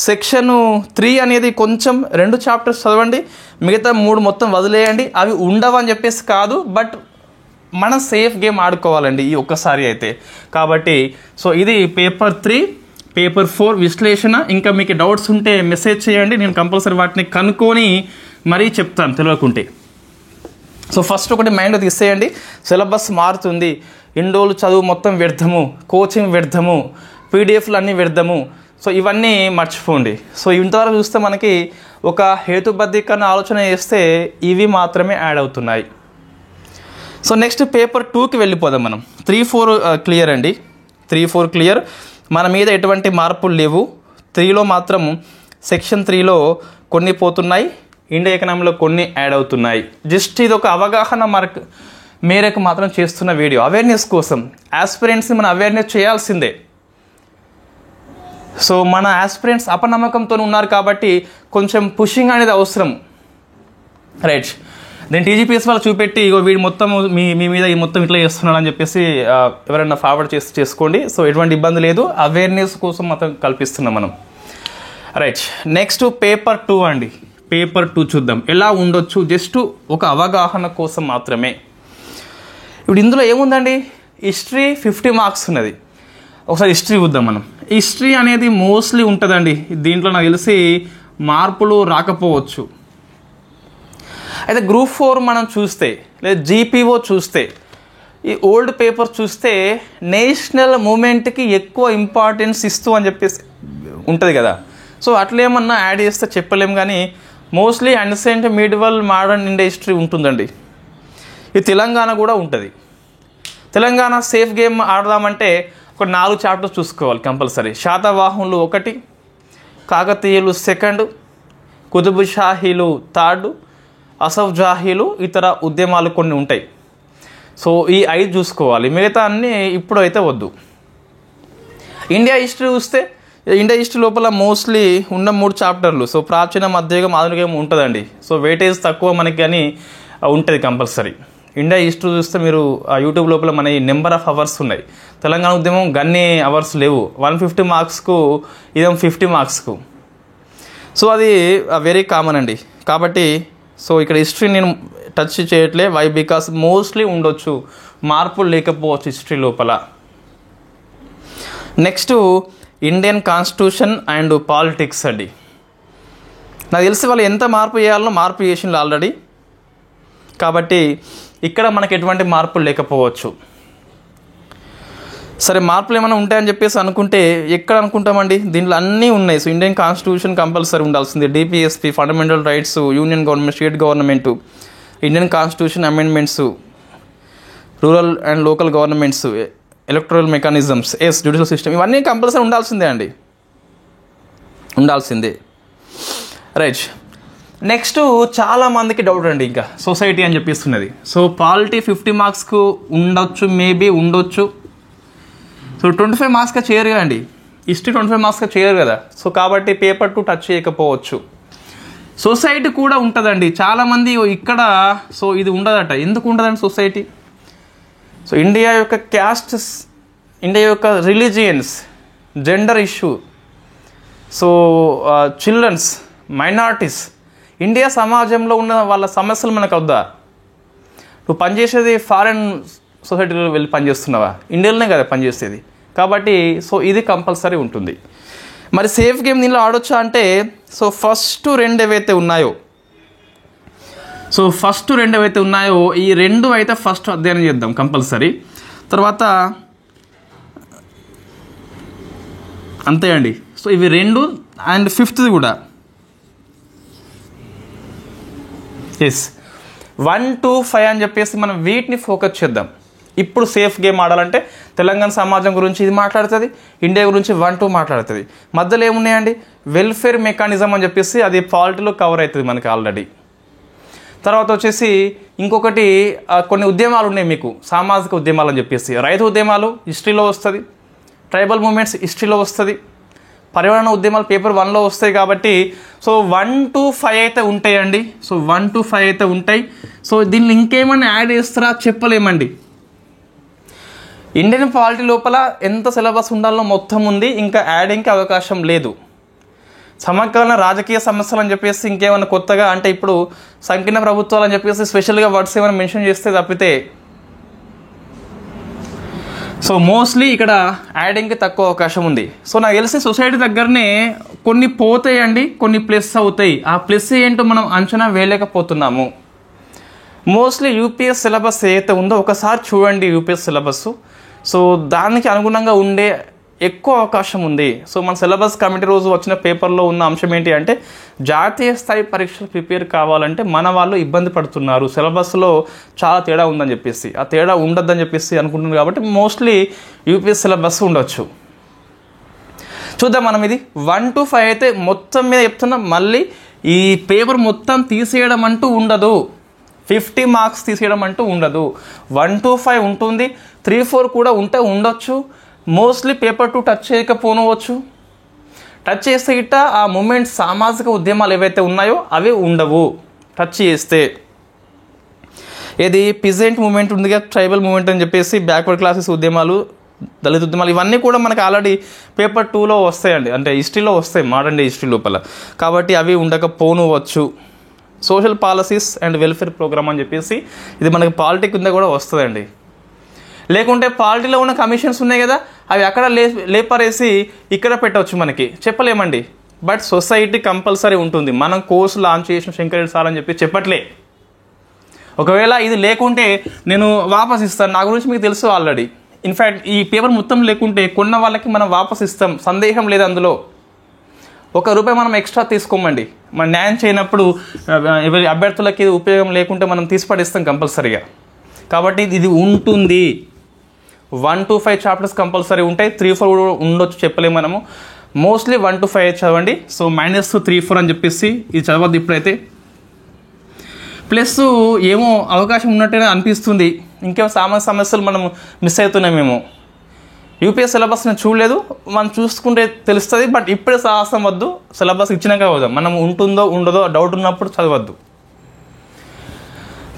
సెక్షన్ 3 అనేది కొంచెం 2 చాప్టర్స్ చదవండి, మిగతా 3 మొత్తం వదిలేయండి. అవి ఉండవని చెప్పేసి కాదు, బట్ మనం సేఫ్ గేమ్ ఆడుకోవాలండి ఈ ఒక్కసారి అయితే. కాబట్టి సో ఇది పేపర్ 3, పేపర్ 4 విశ్లేషణ. ఇంకా మీకు డౌట్స్ ఉంటే మెసేజ్ చేయండి, నేను కంపల్సరీ వాటిని కనుక్కొని మరీ చెప్తాను తెలియకుంటే. సో ఫస్ట్ ఒకటి మైండ్లో తీసేయండి, సిలబస్ మారుతుంది, ఇండోలు చదువు మొత్తం వ్యర్థము, కోచింగ్ వ్యర్థము, పీడిఎఫ్లు అన్నీ వ్యర్థము. సో ఇవన్నీ మర్చిపోండి. సో ఇంతవరకు చూస్తే మనకి ఒక హేతుబద్ధీకరణ ఆలోచన చేస్తే ఇవి మాత్రమే యాడ్ అవుతున్నాయి. సో నెక్స్ట్ పేపర్ 2కి వెళ్ళిపోదాం మనం. 3-4 క్లియర్ అండి, 3-4 క్లియర్. మన మీద ఎటువంటి మార్పులు లేవు. 3లో మాత్రం సెక్షన్ 3లో కొన్ని పోతున్నాయి, ఇండియా ఎకనామీలో కొన్ని యాడ్ అవుతున్నాయి. జస్ట్ ఇది ఒక అవగాహన మేరకు మాత్రం చేస్తున్న వీడియో, అవేర్నెస్ కోసం. ఆస్పిరెంట్స్ని మనం అవేర్నెస్ చేయాల్సిందే. సో మన ఆస్పిరెంట్స్ అపనమ్మకంతో ఉన్నారు కాబట్టి కొంచెం పుషింగ్ అనేది అవసరం, రైట్? నేను టీజీపీఎస్ వాళ్ళు చూపెట్టి ఇగో వీడు మొత్తం మీ మీద ఈ మొత్తం ఇట్లా చేస్తున్నాడు అని చెప్పేసి ఎవరైనా ఫార్వర్డ్ చేసుకోండి. సో ఎటువంటి ఇబ్బంది లేదు, అవేర్నెస్ కోసం మాత్రం కల్పిస్తున్నాం మనం, రైట్? నెక్స్ట్ పేపర్ 2 అండి. పేపర్ 2 చూద్దాం ఎలా ఉండొచ్చు, జస్ట్ ఒక అవగాహన కోసం మాత్రమే. ఇప్పుడు ఇందులో ఏముందండి, హిస్టరీ 50 మార్క్స్ ఉన్నది. ఒకసారి హిస్టరీ చూద్దాం మనం. హిస్టరీ అనేది మోస్ట్లీ ఉంటుందండి, దీంట్లో నాకు తెలిసి మార్పులు రాకపోవచ్చు. అయితే గ్రూప్ 4 మనం చూస్తే, లేదా జీపీఓ చూస్తే, ఈ ఓల్డ్ పేపర్ చూస్తే నేషనల్ మూమెంట్కి ఎక్కువ ఇంపార్టెన్స్ ఇస్తూ అని చెప్పేసి ఉంటుంది కదా. సో అట్లేమన్నా యాడ్ చేస్తే చెప్పలేము, కానీ mostly ancient, medieval, modern India history ఉంటుందండి. ఈ తెలంగాణ కూడా ఉంటుంది. తెలంగాణ సేఫ్ గేమ్ ఆడదామంటే ఒక 4 చాప్టర్స్ చూసుకోవాలి కంపల్సరీ. శాతవాహనులు 1, కాకతీయులు 2, కుతుబ్ షాహీలు థర్డ్, అసఫ్ జాహీలు ఇతర ఉద్యమాలు కొన్ని ఉంటాయి. సో ఈ 5 చూసుకోవాలి, మిగతా అన్నీ ఇప్పుడు అయితే వద్దు. ఇండియా హిస్టరీ చూస్తే ఇండియా హిస్టరీ లోపల మోస్ట్లీ ఉన్న 3 చాప్టర్లు. సో ప్రాచీన, మధ్యయుగం, ఆధునికం ఉంటుందండి. సో వెయిటేజ్ తక్కువ మనకి కానీ ఉంటుంది కంపల్సరీ. ఇండియా హిస్టరీ చూస్తే మీరు యూట్యూబ్ లోపల మన నెంబర్ ఆఫ్ అవర్స్ ఉన్నాయి. తెలంగాణ ఉద్యమం గన్ని అవర్స్ లేవు, 150 మార్క్స్కు, ఇదేమో 50 మార్క్స్కు. సో అది వెరీ కామన్ అండి. కాబట్టి సో ఇక్కడ హిస్టరీ నేను టచ్ చేయట్లే. వై? బికాస్ మోస్ట్లీ ఉండొచ్చు, మార్పులు లేకపోవచ్చు హిస్టరీ లోపల. Next Indian constitution and politics అండి. నాకు తెలిసి వాళ్ళు ఎంత మార్పు చేయాలనో మార్పు చేసిండ్రు ఆల్రెడీ. కాబట్టి ఇక్కడ మనకి ఎటువంటి మార్పులు లేకపోవచ్చు. సరే, మార్పులు ఏమైనా ఉంటాయని చెప్పేసి అనుకుంటే ఎక్కడ అనుకుంటామండి? దీంట్లో అన్నీ ఉన్నాయి. సో ఇండియన్ కాన్స్టిట్యూషన్ కంపల్సరీ ఉండాల్సింది. DPSP, fundamental rights, union government, state government, Indian constitution amendments, rural and local governments, electoral mechanisms, judicial system, ఇవన్నీ కంపల్సరీ ఉండాల్సిందే అండి, ఉండాల్సిందే. రైట్. నెక్స్ట్ చాలా మందికి డౌట్ అండి, ఇంకా సొసైటీ అని చెప్పిస్తున్నది. సో పాలిటీ 50 మార్క్స్కు ఉండొచ్చు, మేబీ ఉండొచ్చు. సో 25 మార్క్స్గా చేయరు అండి, హిస్టరీ 25 మార్క్స్గా చేయరు కదా. సో కాబట్టి పేపర్ 2 టచ్ చేయకపోవచ్చు. సొసైటీ కూడా ఉంటుందండి. చాలామంది ఇక్కడ సో ఇది ఉండదట. ఎందుకు ఉండదండి సొసైటీ? సో ఇండియా యొక్క క్యాస్ట్స్, ఇండియా యొక్క religions, gender issue, so childrens, minorities, India సమాజంలో ఉన్న వాళ్ళ సమస్యలు మనకు వద్దా? నువ్వు పనిచేసేది ఫారెన్ సొసైటీలో వెళ్ళి పనిచేస్తున్నావా? ఇండియాలోనే కదా పనిచేసేది. కాబట్టి సో ఇది కంపల్సరీ ఉంటుంది. మరి సేఫ్ గేమ్ దీనిలో ఆడొచ్చా అంటే, సో ఫస్ట్ 2 ఏవైతే ఉన్నాయో, ఈ 2 అయితే ఫస్ట్ అధ్యయనం చేద్దాం కంపల్సరీ. తర్వాత అంతే అండి. సో ఇవి 2 అండ్ 5th కూడా 1, 2, 5 అని చెప్పేసి మనం వీటిని ఫోకస్ చేద్దాం. ఇప్పుడు సేఫ్ గేమ్ ఆడాలంటే తెలంగాణ సమాజం గురించి ఇది మాట్లాడుతుంది, ఇండియా గురించి 1, 2 మాట్లాడుతుంది. మధ్యలో ఏమున్నాయండి? వెల్ఫేర్ మెకానిజం అని చెప్పేసి అది పాలిటీలో కవర్ అవుతుంది మనకి ఆల్రెడీ. తర్వాత వచ్చేసి ఇంకొకటి కొన్ని ఉద్యమాలు ఉన్నాయి మీకు, సామాజిక ఉద్యమాలు అని చెప్పేసి. రైతు ఉద్యమాలు హిస్టరీలో వస్తుంది, ట్రైబల్ మూమెంట్స్ హిస్టరీలో వస్తుంది, పర్యావరణ ఉద్యమాలు పేపర్ 1లో వస్తాయి. కాబట్టి సో 1, 2, 5 అయితే ఉంటాయండి. సో 1, 2, 5 అయితే ఉంటాయి. సో దీన్ని ఇంకేమైనా యాడ్ చేస్తారా చెప్పలేమండి. ఇండియన్ పాలిటీ లోపల ఎంత సిలబస్ ఉండాలో మొత్తం ఉంది, ఇంకా యాడింగ్కి అవకాశం లేదు. సమకాలీన రాజకీయ సమస్యలు అని చెప్పేసి ఇంకేమైనా కొత్తగా అంటే ఇప్పుడు సంకీర్ణ ప్రభుత్వాలు అని చెప్పేసి స్పెషల్గా వర్డ్స్ ఏమైనా మెన్షన్ చేస్తే తప్పితే సో మోస్ట్లీ ఇక్కడ యాడింగ్కి తక్కువ అవకాశం ఉంది. సో నాకు తెలిసి సొసైటీ దగ్గరనే కొన్ని పోతాయండి, కొన్ని ప్లస్ అవుతాయి. ఆ ప్లస్ ఏంటో మనం అంచనా వేయలేకపోతున్నాము. మోస్ట్లీ యూపీఎస్ సిలబస్ ఏదైతే ఉందో ఒకసారి చూడండి. యూపీఎస్ సిలబస్ సో దానికి అనుగుణంగా ఉండే ఎక్కువ అవకాశం ఉంది. సో మన సిలబస్ కమిటీ రోజు వచ్చిన పేపర్లో ఉన్న అంశం ఏంటి అంటే, జాతీయ స్థాయి పరీక్షలు ప్రిపేర్ కావాలంటే మన వాళ్ళు ఇబ్బంది పడుతున్నారు, సిలబస్లో చాలా తేడా ఉందని చెప్పేసి, ఆ తేడా ఉండొద్దని చెప్పేసి అనుకుంటున్నారు. కాబట్టి మోస్ట్లీ యూపీఎస్ సిలబస్ ఉండొచ్చు. చూద్దాం మనం. ఇది 1 to 5 అయితే మొత్తం మీద చెప్తున్నా, మళ్ళీ ఈ పేపర్ మొత్తం తీసేయడం అంటూ ఉండదు, 50 మార్క్స్ తీసేయడం అంటూ ఉండదు. 1 to 5 ఉంటుంది, 3, 4 కూడా ఉండొచ్చు. మోస్ట్లీ పేపర్ 2 టచ్ చేయకపోవచ్చు. టచ్ చేస్తే గిట్ట ఆ మూమెంట్స్, సామాజిక ఉద్యమాలు ఏవైతే ఉన్నాయో అవి ఉండవు టచ్ చేస్తే. ఇది పిజెంట్ మూమెంట్ ఉందిగా, ట్రైబల్ మూమెంట్ అని చెప్పేసి, బ్యాక్వర్డ్ క్లాసెస్ ఉద్యమాలు, దళిత ఉద్యమాలు, ఇవన్నీ కూడా మనకు ఆల్రెడీ పేపర్ 2లో వస్తాయండి, అంటే హిస్టరీలో వస్తాయి, మోడర్న్ డే హిస్టరీ లోపల. కాబట్టి అవి ఉండకపోవచ్చు. Social policies and welfare program అని చెప్పేసి ఇది మనకి పాలిటీ కింద కూడా వస్తుందండి. లేకుంటే పాలిటీలో ఉన్న కమిషన్స్ ఉన్నాయి కదా, అవి అక్కడ లేపరేసి ఇక్కడ పెట్టవచ్చు, మనకి చెప్పలేమండి. బట్ సొసైటీ కంపల్సరీ ఉంటుంది. మనం కోర్సు లాంచ్ చేసిన శంకరెడ్డి సార్ అని చెప్పి చెప్పట్లే. ఒకవేళ ఇది లేకుంటే నేను వాపస్ ఇస్తాను, నా గురించి మీకు తెలుసు ఆల్రెడీ. ఇన్ఫ్యాక్ట్ ఈ పేపర్ మొత్తం లేకుంటే కొన్న వాళ్ళకి మనం వాపస్ ఇస్తాం, సందేహం లేదు అందులో. ₹1 మనం ఎక్స్ట్రా తీసుకోమండి. మనం న్యాయం చేయనప్పుడు ఎవరి అభ్యర్థులకి ఉపయోగం లేకుంటే మనం తీసిపడిస్తాం కంపల్సరీగా. కాబట్టి ఇది ఉంటుంది. 1 to 5 చాప్టర్స్ కంపల్సరీ ఉంటాయి, 3, 4 ఉండొచ్చు, చెప్పలేము మనము. మోస్ట్లీ 1 to 5 చదవండి. సో -3, 4 అని చెప్పేసి ఇది చదవద్దు ఇప్పుడైతే. ప్లస్ ఏమో అవకాశం ఉన్నట్టుగా అనిపిస్తుంది, ఇంకేమో సమస్యలు మనం మిస్ అవుతున్నామేమో. యూపీఎస్ సిలబస్ నేను చూడలేదు, మనం చూసుకుంటే తెలుస్తుంది. బట్ ఇప్పుడే సాహసం వద్దు, సిలబస్ ఇచ్చినాక చదువుదాం. మనం ఉంటుందో ఉండదో డౌట్ ఉన్నప్పుడు చదవద్దు.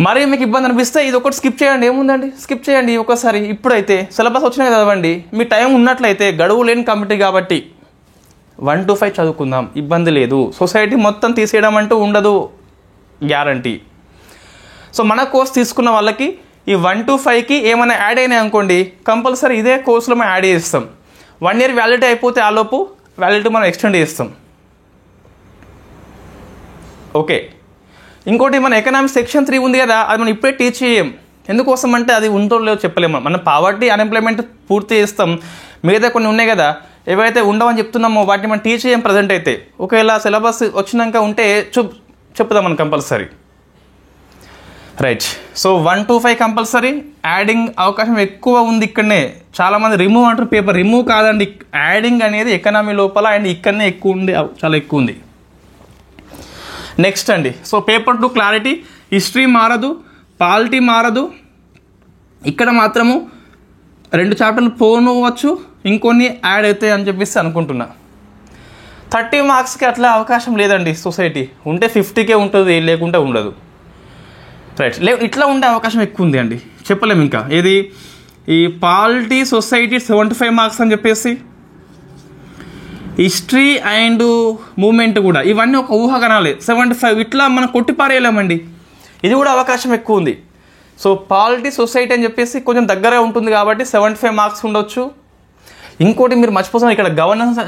మరి మీకు ఇబ్బంది అనిపిస్తే ఇది ఒకటి స్కిప్ చేయండి, ఏముందండి స్కిప్ చేయండి ఒకసారి. ఇప్పుడైతే సిలబస్ వచ్చినాక చదవండి. మీ టైం ఉన్నట్లయితే గడువు లేని కమిటీ కాబట్టి 1 to 5 చదువుకుందాం, ఇబ్బంది లేదు. సొసైటీ మొత్తం తీసేయడం అంటూ ఉండదు, గ్యారంటీ. సో మన కోర్స్ తీసుకున్న వాళ్ళకి ఈ 1 to 5కి ఏమైనా యాడ్ అయినాయి అనుకోండి, కంపల్సరీ ఇదే కోర్సులో మనం యాడ్ చేస్తాం. 1 year వ్యాలిడిటీ అయిపోతే ఆలోపు వ్యాలిడిటీ మనం ఎక్స్టెండ్ చేస్తాం. ఓకే. ఇంకోటి మన ఎకనామిక్స్ సెక్షన్ 3 ఉంది కదా, అది మనం ఇప్పుడే టీచ్ చేయం. ఎందుకోసం అంటే అది ఉందో లేదో చెప్పలేము. మనం పావర్టీ అన్ఎంప్లాయ్మెంట్ పూర్తి చేస్తాం, మిగతా కొన్ని ఉన్నాయి కదా ఏవైతే ఉండవని చెప్తున్నామో వాటిని మనం టీచ్ చేయం ప్రజెంట్ అయితే. ఒకవేళ సిలబస్ వచ్చినాక ఉంటే చెప్తాం మనం compulsory. Right. So 1 to 5 compulsory. Adding అవకాశం ఎక్కువ ఉంది ఇక్కడనే. చాలామంది రిమూవ్ అంటారు, పేపర్ రిమూవ్ కాదండి, యాడింగ్ అనేది ఎకనామీ లోపల అండ్ ఇక్కడనే ఎక్కువ ఉంది, చాలా ఎక్కువ ఉంది. నెక్స్ట్ అండి, సో పేపర్ 2 క్లారిటీ. హిస్టరీ మారదు, పాలిటీ మారదు. ఇక్కడ మాత్రము 2 చాప్టర్లు పోనవచ్చు, ఇంకొన్ని యాడ్ అవుతాయి అని చెప్పేసి అనుకుంటున్నా. 30 మార్క్స్కి అట్లా అవకాశం లేదండి. సొసైటీ ఉంటే 50కే ఉంటుంది, లేకుంటే ఉండదు. రైట్. ఇట్లా ఉండే అవకాశం ఎక్కువ ఉంది అండి, చెప్పలేము. ఇంకా ఏది ఈ పాలిటీ సొసైటీ 75 మార్క్స్ అని చెప్పేసి, హిస్టరీ అండ్ మూమెంట్ కూడా ఇవన్నీ ఒక ఊహాగానాలే. 75 ఇట్లా మనం కొట్టిపారేయలేమండి. ఇది కూడా అవకాశం ఎక్కువ ఉంది. సో పాలిటీ సొసైటీ అని చెప్పేసి కొంచెం దగ్గరే ఉంటుంది కాబట్టి 75 మార్క్స్ ఉండొచ్చు. ఇంకోటి మీరు మర్చిపోతున్నారు ఇక్కడ governance.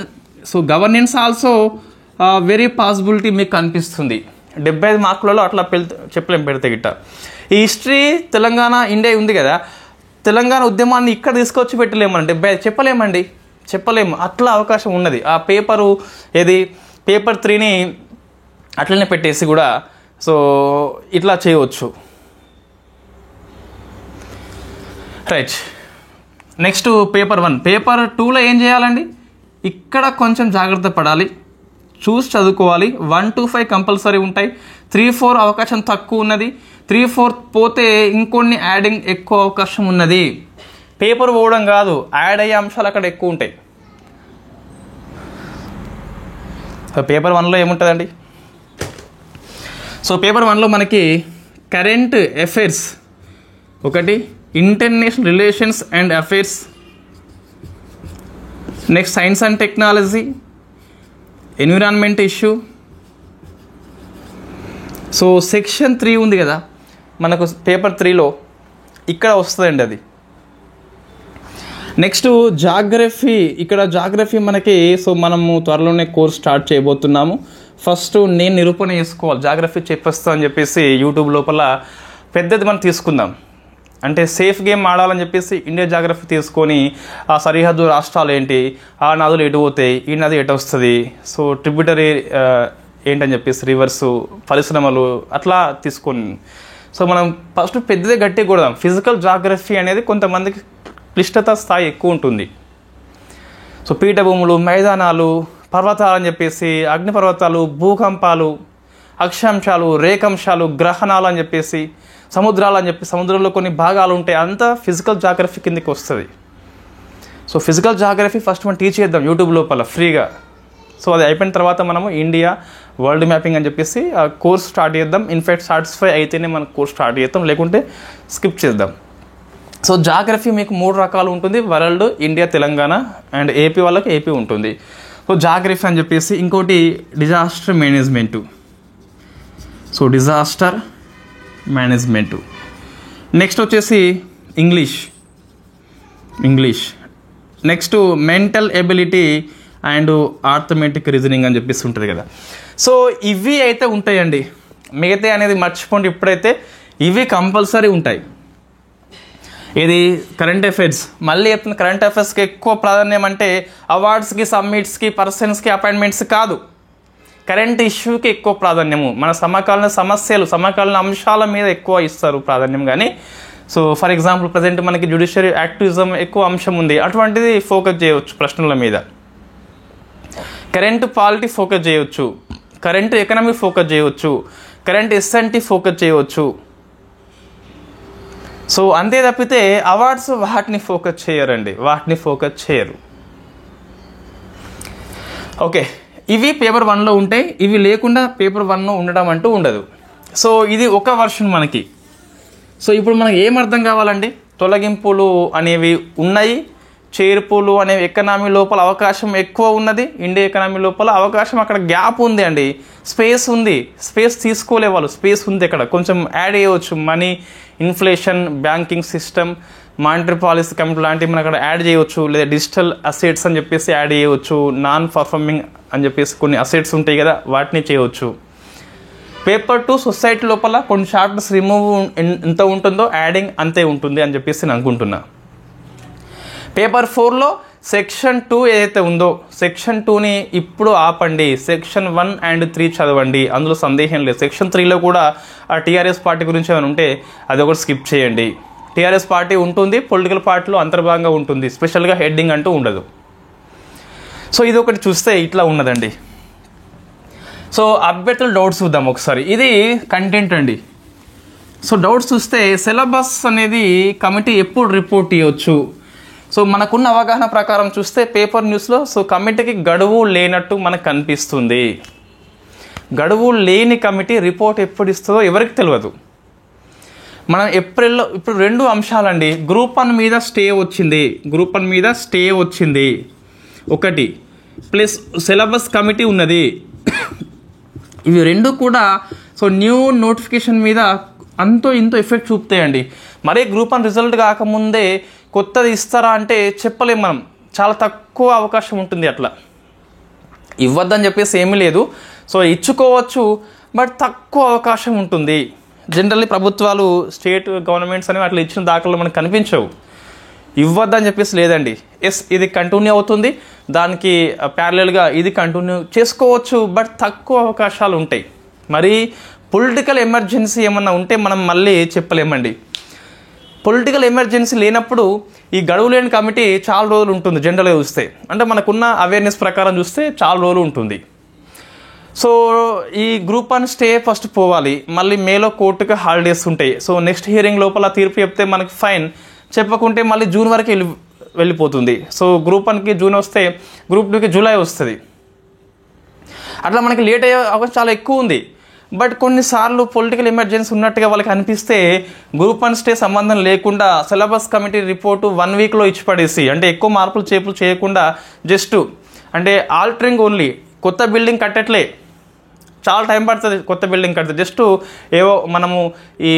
So governance also very possibility మీకు కనిపిస్తుంది. 75 మార్కులలో అట్లా చెప్పలేం పెడితే గిట్ట. ఈ హిస్టరీ తెలంగాణ ఇండియా ఉంది కదా, తెలంగాణ ఉద్యమాన్ని ఇక్కడ తీసుకొచ్చి పెట్టలేమని 75 చెప్పలేము. అట్లా అవకాశం ఉన్నది. ఆ పేపరు ఏది పేపర్ 3ని అట్లనే పెట్టేసి కూడా సో ఇట్లా చేయవచ్చు. రైట్. Next paper 1. పేపర్ 2లో ఏం చేయాలండి, ఇక్కడ కొంచెం జాగ్రత్త పడాలి, చూసి చదువుకోవాలి. 1 to 5 కంపల్సరీ ఉంటాయి. 3, 4 అవకాశం తక్కువ ఉన్నది. 3, 4 పోతే ఇంకొన్ని యాడింగ్ ఎక్కువ అవకాశం ఉన్నది. పేపర్ పోవడం కాదు, యాడ్ అయ్యే అంశాలు అక్కడ ఎక్కువ ఉంటాయి. సో పేపర్ 1లో ఏముంటుందండి, సో పేపర్ 1లో మనకి కరెంట్ అఫైర్స్ ఒకటి, international relations and affairs, next science and technology, environment issue. So section 3 ఉంది కదా మనకు పేపర్ 3లో, ఇక్కడ వస్తుందండి అది. Next geography. ఇక్కడ జాగ్రఫీ మనకి సో మనము త్వరలోనే కోర్స్ స్టార్ట్ చేయబోతున్నాము. ఫస్ట్ నేను నిరూపణ చేసుకోవాలి, జాగ్రఫీ చెప్పేస్తా అని చెప్పేసి యూట్యూబ్ లోపల పెద్దది మనం తీసుకుందాం. అంటే సేఫ్ గేమ్ ఆడాలని చెప్పేసి ఇండియా జాగ్రఫీ తీసుకొని ఆ సరిహద్దు రాష్ట్రాలు ఏంటి, ఆ నదులు ఎటు పోతాయి, ఈ నది ఎటు వస్తుంది, సో ట్రిబ్యూటరీ ఏంటని చెప్పేసి రివర్సు, పరిశ్రమలు అట్లా తీసుకొని సో మనం ఫస్ట్ పెద్దదే గట్టి కొడదాం. ఫిజికల్ జాగ్రఫీ అనేది కొంతమందికి క్లిష్టత స్థాయి ఎక్కువ ఉంటుంది. సో పీఠభూములు, మైదానాలు, పర్వతాలు అని చెప్పేసి, అగ్నిపర్వతాలు, భూకంపాలు, అక్షాంశాలు, రేఖాంశాలు, గ్రహణాలు అని చెప్పేసి, సముద్రాలు అని చెప్పి సముద్రంలో కొన్ని భాగాలు ఉంటాయి, అంతా ఫిజికల్ జాగ్రఫీ కిందకి వస్తుంది. సో ఫిజికల్ జాగ్రఫీ ఫస్ట్ మనం టీచ్ చేద్దాం యూట్యూబ్ లోపల ఫ్రీగా. సో అది అయిపోయిన తర్వాత మనము ఇండియా వరల్డ్ మ్యాపింగ్ అని చెప్పేసి ఆ కోర్స్ స్టార్ట్ చేద్దాం. ఇన్ఫ్యాక్ట్ సాటిస్ఫై అయితేనే మనం కోర్స్ స్టార్ట్ చేద్దాం, లేకుంటే స్కిప్ చేద్దాం. సో జాగ్రఫీ మీకు 3 రకాలు ఉంటుంది, world, India, Telangana and AP వాళ్ళకి ఏపీ ఉంటుంది. సో జాగ్రఫీ అని చెప్పేసి. ఇంకోటి disaster management. So disaster management. Next వచ్చేసి English. Next mental ability and arithmetic reasoning అని చెప్పేసి ఉంటుంది కదా. సో ఇవి అయితే ఉంటాయండి, మిగతా అనేది మర్చిపోండి. ఇప్పుడైతే ఇవి కంపల్సరీ ఉంటాయి. ఇది కరెంట్ అఫైర్స్. మళ్ళీ చెప్తున్న కరెంట్ అఫైర్స్కి ఎక్కువ ప్రాధాన్యం అంటే అవార్డ్స్కి, సమ్మిట్స్కి, పర్సన్స్కి, అపాయింట్మెంట్స్ కాదు, కరెంట్ ఇష్యూకి ఎక్కువ ప్రాధాన్యము. మన సమకాలీన సమస్యలు, సమకాలీన అంశాల మీద ఎక్కువ ఇస్తారు ప్రాధాన్యం. కానీ సో ఫర్ ఎగ్జాంపుల్ ప్రజెంట్ మనకి జ్యుడిషియరీ యాక్టివిజం ఎక్కువ అంశం ఉంది, అటువంటిది ఫోకస్ చేయవచ్చు ప్రశ్నల మీద. కరెంట్ పాలిటీ ఫోకస్ చేయవచ్చు, కరెంట్ ఎకనామీ ఫోకస్ చేయవచ్చు, కరెంట్ ఎస్ఎన్టీ ఫోకస్ చేయవచ్చు. సో అంతే తప్పితే అవార్డ్స్ వాటిని ఫోకస్ చేయరండి, వాటిని ఫోకస్ చేయరు. ఓకే, ఇవి పేపర్ 1లో ఉంటాయి, ఇవి లేకుండా పేపర్ 1లో ఉండడం అంటూ ఉండదు. సో ఇది ఒక వర్షన్ మనకి. సో ఇప్పుడు మనకి ఏం అర్థం కావాలండి? తొలగింపులు అనేవి ఉన్నాయి, చేర్పులు అనేవి ఎకనామీ లోపల అవకాశం ఎక్కువ ఉన్నది, ఇండియా ఎకనామీ లోపల అవకాశం అక్కడ గ్యాప్ ఉంది అండి, స్పేస్ ఉంది, స్పేస్ తీసుకోలే వాళ్ళు, స్పేస్ ఉంది అక్కడ, కొంచెం యాడ్ చేయవచ్చు. Money, inflation, banking system, monetary policy committee లాంటివి మనం అక్కడ యాడ్ చేయవచ్చు. లేదా డిజిటల్ అసెట్స్ అని చెప్పేసి యాడ్ చేయవచ్చు, నాన్ పర్ఫార్మింగ్ అని చెప్పేసి కొన్ని అసెట్స్ ఉంటాయి కదా, వాటిని చేయవచ్చు. పేపర్ 2 సొసైటీ లోపల కొన్ని చాప్టర్స్ రిమూవ్ ఎంత ఉంటుందో యాడింగ్ అంతే ఉంటుంది అని చెప్పేసి నేను అనుకుంటున్నా. పేపర్ 4లో సెక్షన్ 2 ఏదైతే ఉందో సెక్షన్ 2ని ఇప్పుడు ఆపండి, సెక్షన్ 1 and 3 చదవండి, అందులో సందేహం లేదు. సెక్షన్ 3లో కూడా ఆ టీఆర్ఎస్ పార్టీ గురించి ఏమైనా ఉంటే అది ఒకటి స్కిప్ చేయండి. టీఆర్ఎస్ పార్టీ ఉంటుంది, పొలిటికల్ పార్టీలో అంతర్భాగంగా ఉంటుంది, స్పెషల్గా హెడ్డింగ్ అంటూ ఉండదు. సో ఇది ఒకటి చూస్తే ఇట్లా ఉన్నదండి. సో అభ్యర్థుల డౌట్స్ చూద్దాం ఒకసారి. ఇది కంటెంట్ అండి. సో డౌట్స్ చూస్తే సిలబస్ అనేది కమిటీ ఎప్పుడు రిపోర్ట్ ఇవ్వచ్చు. సో మనకున్న అవగాహన ప్రకారం చూస్తే పేపర్ న్యూస్లో సో కమిటీకి గడువు లేనట్టు మనకు కనిపిస్తుంది. గడువు లేని కమిటీ రిపోర్ట్ ఎప్పుడు ఇస్తుందో ఎవరికి తెలియదు. మనం ఏప్రిల్లో ఇప్పుడు 2 అంశాలండి. గ్రూప్ 1 మీద స్టే వచ్చింది, గ్రూప్ 1 మీద స్టే వచ్చింది ఒకటి, ప్లస్ సిలబస్ కమిటీ ఉన్నది. ఇవి 2 కూడా సో న్యూ నోటిఫికేషన్ మీద అంతో ఇంతో ఎఫెక్ట్ చూపుతాయండి. మరీ గ్రూప్ 1 రిజల్ట్ కాకముందే కొత్తది ఇస్తారా అంటే చెప్పలేం మనం, చాలా తక్కువ అవకాశం ఉంటుంది. అట్లా ఇవ్వద్దని చెప్పేసి ఏమీ లేదు, సో ఇచ్చుకోవచ్చు, బట్ తక్కువ అవకాశం ఉంటుంది. జనరల్లీ ప్రభుత్వాలు, స్టేట్ గవర్నమెంట్స్ అనేవి అట్లా ఇచ్చిన దాఖలు మనకు కనిపించవు. ఇవ్వద్దని చెప్పేసి లేదండి. ఎస్, ఇది కంటిన్యూ అవుతుంది, దానికి ప్యారలల్గా ఇది కంటిన్యూ చేసుకోవచ్చు, బట్ తక్కువ అవకాశాలు ఉంటాయి. మరి పొలిటికల్ ఎమర్జెన్సీ ఏమన్నా ఉంటే మనం మళ్ళీ చెప్పలేమండి. పొలిటికల్ ఎమర్జెన్సీ లేనప్పుడు ఈ గడువు లేని కమిటీ చాలా రోజులు ఉంటుంది. జనరల్గా చూస్తే అంటే మనకున్న అవేర్నెస్ ప్రకారం చూస్తే చాలా రోజులు ఉంటుంది. సో ఈ గ్రూప్ 1 స్టే ఫస్ట్ పోవాలి, మళ్ళీ మేలో కోర్టుకి హాలిడేస్ ఉంటాయి. సో నెక్స్ట్ హియరింగ్ లోపల తీర్పు చెప్తే మనకి ఫైన్, చెప్పకుంటే మళ్ళీ జూన్ వరకు వెళ్ళిపోతుంది. సో గ్రూప్ 1కి జూన్ వస్తే గ్రూప్ 2కి జూలై వస్తుంది. అట్లా మనకి లేట్ అయ్యే అవకాశం చాలా ఎక్కువ ఉంది. బట్ కొన్నిసార్లు పొలిటికల్ ఎమర్జెన్సీ ఉన్నట్టుగా వాళ్ళకి అనిపిస్తే గ్రూప్ 1 స్టే సంబంధం లేకుండా సిలబస్ కమిటీ రిపోర్టు 1 వీక్లో ఇచ్చి పడేసి, అంటే ఎక్కువ మార్పులు చేపులు చేయకుండా జస్ట్ అంటే ఆల్టరింగ్ ఓన్లీ, కొత్త బిల్డింగ్ కట్టట్లే, చాలా టైం పడుతుంది కొత్త బిల్డింగ్ కడితే. జస్ట్ ఏవో మనము ఈ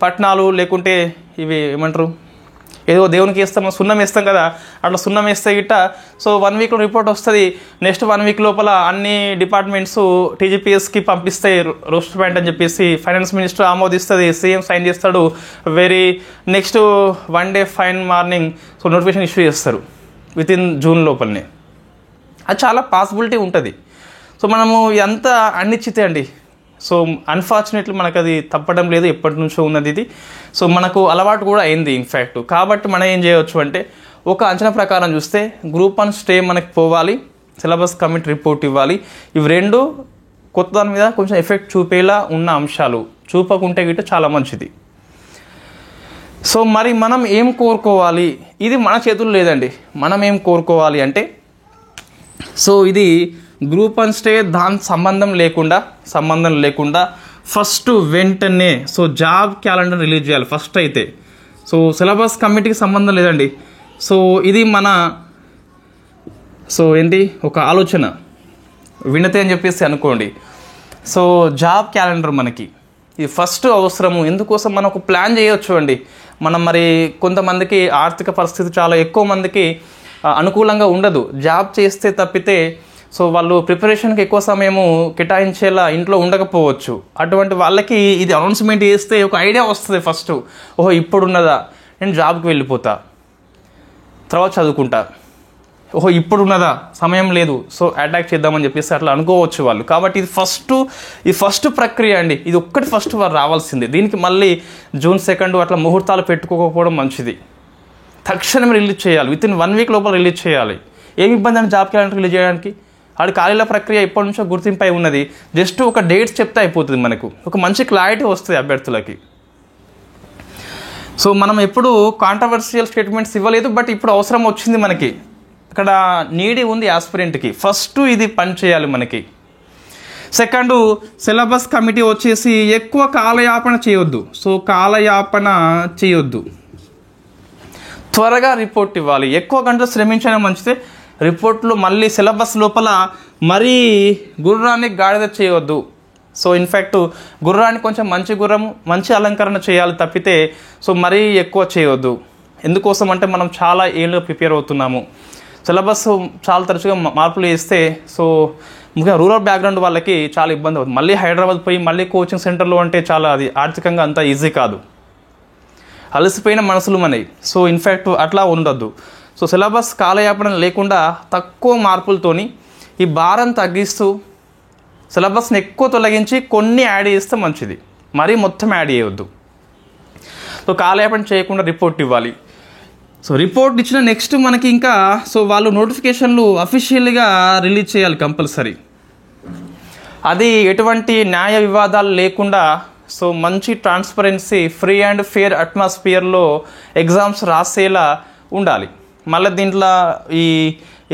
పట్నాలు లేకుంటే ఇవి ఏమంటారు, ఏదో దేవునికి వేస్తాం, సున్నం వేస్తాం కదా, అట్లా సున్నం వేస్తే గిట్ట సో 1 వీక్లో రిపోర్ట్ వస్తుంది. నెక్స్ట్ 1 వీక్ లోపల అన్ని డిపార్ట్మెంట్స్ టీజీపీఎస్కి పంపిస్తాయి రోస్టర్ పాయింట్ అని చెప్పేసి, ఫైనాన్స్ మినిస్టర్ ఆమోదిస్తుంది, సీఎం సైన్ చేస్తాడు, next 1 day fine morning so notification issue చేస్తారు వితిన్ జూన్ లోపలనే. అది చాలా పాసిబిలిటీ ఉంటుంది. సో మనము ఎంత అన్నిచ్చితే అండి, సో అన్ఫార్చునేట్లీ మనకు అది తప్పడం లేదు, ఎప్పటి నుంచో ఉన్నది ఇది. సో మనకు అలవాటు కూడా అయింది ఇన్ఫ్యాక్ట్. కాబట్టి మనం ఏం చేయవచ్చు అంటే ఒక అంచనా ప్రకారం చూస్తే గ్రూప్ 1 స్టే మనకి పోవాలి, సిలబస్ కమిటీ రిపోర్ట్ ఇవ్వాలి. ఇవి 2 కొత్త దాని మీద కొంచెం ఎఫెక్ట్ చూపేలా ఉన్న అంశాలు, చూపకుంటే గిట్ట చాలా మంచిది. సో మరి మనం ఏం కోరుకోవాలి, ఇది మన చేతుల్లో లేదండి. మనం ఏం కోరుకోవాలి అంటే సో ఇది గ్రూప్ 1 స్టే దాని సంబంధం లేకుండా ఫస్ట్ వెంటనే సో జాబ్ క్యాలెండర్ రిలీజ్ చేయాలి ఫస్ట్ అయితే. సో సిలబస్ కమిటీకి సంబంధం లేదండి. సో ఇది మన సో ఏంటి ఒక ఆలోచన వినతే అని చెప్పేసి అనుకోండి. సో జాబ్ క్యాలెండర్ మనకి ఇది ఫస్ట్ అవసరము. ఎందుకోసం మనం ఒక ప్లాన్ చేయొచ్చు అండి. మనం మరి కొంతమందికి ఆర్థిక పరిస్థితి చాలా ఎక్కువ మందికి అనుకూలంగా ఉండదు, జాబ్ చేస్తే తప్పితే సో వాళ్ళు ప్రిపరేషన్కి ఎక్కువ సమయము కేటాయించేలా ఇంట్లో ఉండకపోవచ్చు. అటువంటి వాళ్ళకి ఇది అనౌన్స్మెంట్ చేస్తే ఒక ఐడియా వస్తుంది ఫస్ట్, ఓహో ఇప్పుడున్నదా, నేను జాబ్కి వెళ్ళిపోతా, తర్వాత చదువుకుంటా, ఓహో ఇప్పుడున్నదా, సమయం లేదు, సో అటాక్ చేద్దామని చెప్పేసి అట్లా అనుకోవచ్చు వాళ్ళు. కాబట్టి ఇది ఫస్ట్ ప్రక్రియ అండి. ఇది ఒక్కటి ఫస్ట్ వారు రావాల్సింది. దీనికి మళ్ళీ జూన్ 2 అట్లా ముహూర్తాలు పెట్టుకోకపోవడం మంచిది. తక్షణమే రిలీజ్ చేయాలి, వితిన్ 1 వీక్ లోపల రిలీజ్ చేయాలి. ఏమి ఇబ్బంది అండి జాబ్ క్యాలెండర్ రిలీజ్ చేయడానికి? వాడి ఖాళీల ప్రక్రియ ఎప్పటి నుంచో గుర్తింపై ఉన్నది. జస్ట్ ఒక డేట్స్ చెప్తే అయిపోతుంది, మనకు ఒక మంచి క్లారిటీ వస్తుంది అభ్యర్థులకి. సో మనం ఎప్పుడు కాంట్రవర్షియల్ స్టేట్మెంట్స్ ఇవ్వలేదు, బట్ ఇప్పుడు అవసరం వచ్చింది మనకి. అక్కడ నీడి ఉంది ఆస్పిరెంట్కి. ఫస్ట్ ఇది పని చేయాలి మనకి. సెకండ్, సిలబస్ కమిటీ వచ్చేసి ఎక్కువ కాలయాపన చేయొద్దు. సో కాలయాపన చేయొద్దు, త్వరగా రిపోర్ట్ ఇవ్వాలి. ఎక్కువ గంటలు శ్రమించడం మంచిదే. రిపోర్ట్లో మళ్ళీ సిలబస్ లోపల మరీ గుర్రాన్ని గాడిద చేయొద్దు. సో ఇన్ఫ్యాక్ట్ గుర్రాన్ని కొంచెం మంచి గుర్రం, మంచి అలంకరణ చేయాలి తప్పితే సో మరీ ఎక్కువ చేయొద్దు. ఎందుకోసం అంటే మనం చాలా ఏళ్ళు ప్రిపేర్ అవుతున్నాము. సిలబస్ చాలా తరచుగా మార్పులు చేస్తే సో ముఖ్యంగా రూరల్ బ్యాక్గ్రౌండ్ వాళ్ళకి చాలా ఇబ్బంది అవుతుంది. మళ్ళీ హైదరాబాద్ పోయి మళ్ళీ కోచింగ్ సెంటర్లో అంటే చాలా అది ఆర్థికంగా అంత ఈజీ కాదు. అలసిపోయిన మనసులు మనవి. సో ఇన్ఫ్యాక్ట్ అట్లా ఉండొద్దు. సో సిలబస్ కాలయాపన లేకుండా తక్కువ మార్పులతోని ఈ భారం తగ్గిస్తూ సిలబస్ని ఎక్కువ తొలగించి కొన్ని యాడ్ చేస్తే మంచిది, మరీ మొత్తం యాడ్ చేయవద్దు. సో కాలయాపన చేయకుండా రిపోర్ట్ ఇవ్వాలి. సో రిపోర్ట్ ఇచ్చిన నెక్స్ట్ మనకి ఇంకా సో వాళ్ళు నోటిఫికేషన్లు అఫీషియల్గా రిలీజ్ చేయాలి కంపల్సరీ. అది ఎటువంటి న్యాయ వివాదాలు లేకుండా సో మంచి ట్రాన్స్పరెన్సీ, ఫ్రీ అండ్ ఫేర్ అట్మాస్ఫియర్లో ఎగ్జామ్స్ రాసేలా ఉండాలి. మళ్ళీ దీంట్లో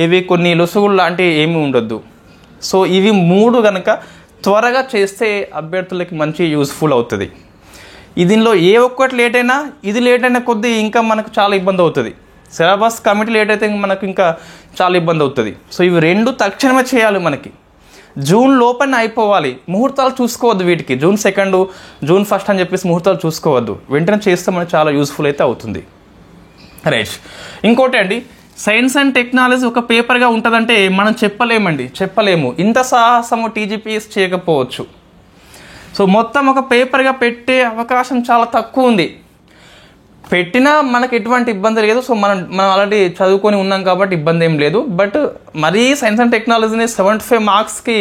ఇవి కొన్ని లొసుగులు లాంటివి ఏమీ ఉండొద్దు. సో ఇవి 3 కనుక త్వరగా చేస్తే అభ్యర్థులకి మంచి యూస్ఫుల్ అవుతుంది. దీనిలో ఏ ఒక్కటి లేట్ అయినా ఇది లేట్ అయిన కొద్దీ ఇంకా మనకు చాలా ఇబ్బంది అవుతుంది. సిలబస్ కమిటీ లేట్ అయితే మనకు ఇంకా చాలా ఇబ్బంది అవుతుంది. సో ఇవి 2 తక్షణమే చేయాలి. మనకి జూన్ లోపల అయిపోవాలి. ముహూర్తాలు చూసుకోవద్దు వీటికి. జూన్ 2, జూన్ 1 అని చెప్పేసి ముహూర్తాలు చూసుకోవద్దు. వెంటనే చేస్తే మనకు చాలా యూస్ఫుల్ అయితే అవుతుంది. రైట్. ఇంకోటి అండి, సైన్స్ అండ్ టెక్నాలజీ ఒక పేపర్గా ఉంటుందంటే మనం చెప్పలేము. ఇంత సాహసము టీజీపీఎస్ చేయకపోవచ్చు. సో మొత్తం ఒక పేపర్గా పెట్టే అవకాశం చాలా తక్కువ ఉంది. పెట్టినా మనకు ఎటువంటి ఇబ్బంది లేదు. సో మనం ఆల్రెడీ చదువుకొని ఉన్నాం కాబట్టి ఇబ్బంది ఏం లేదు. బట్ మరీ సైన్స్ అండ్ టెక్నాలజీని 75 మార్క్స్కి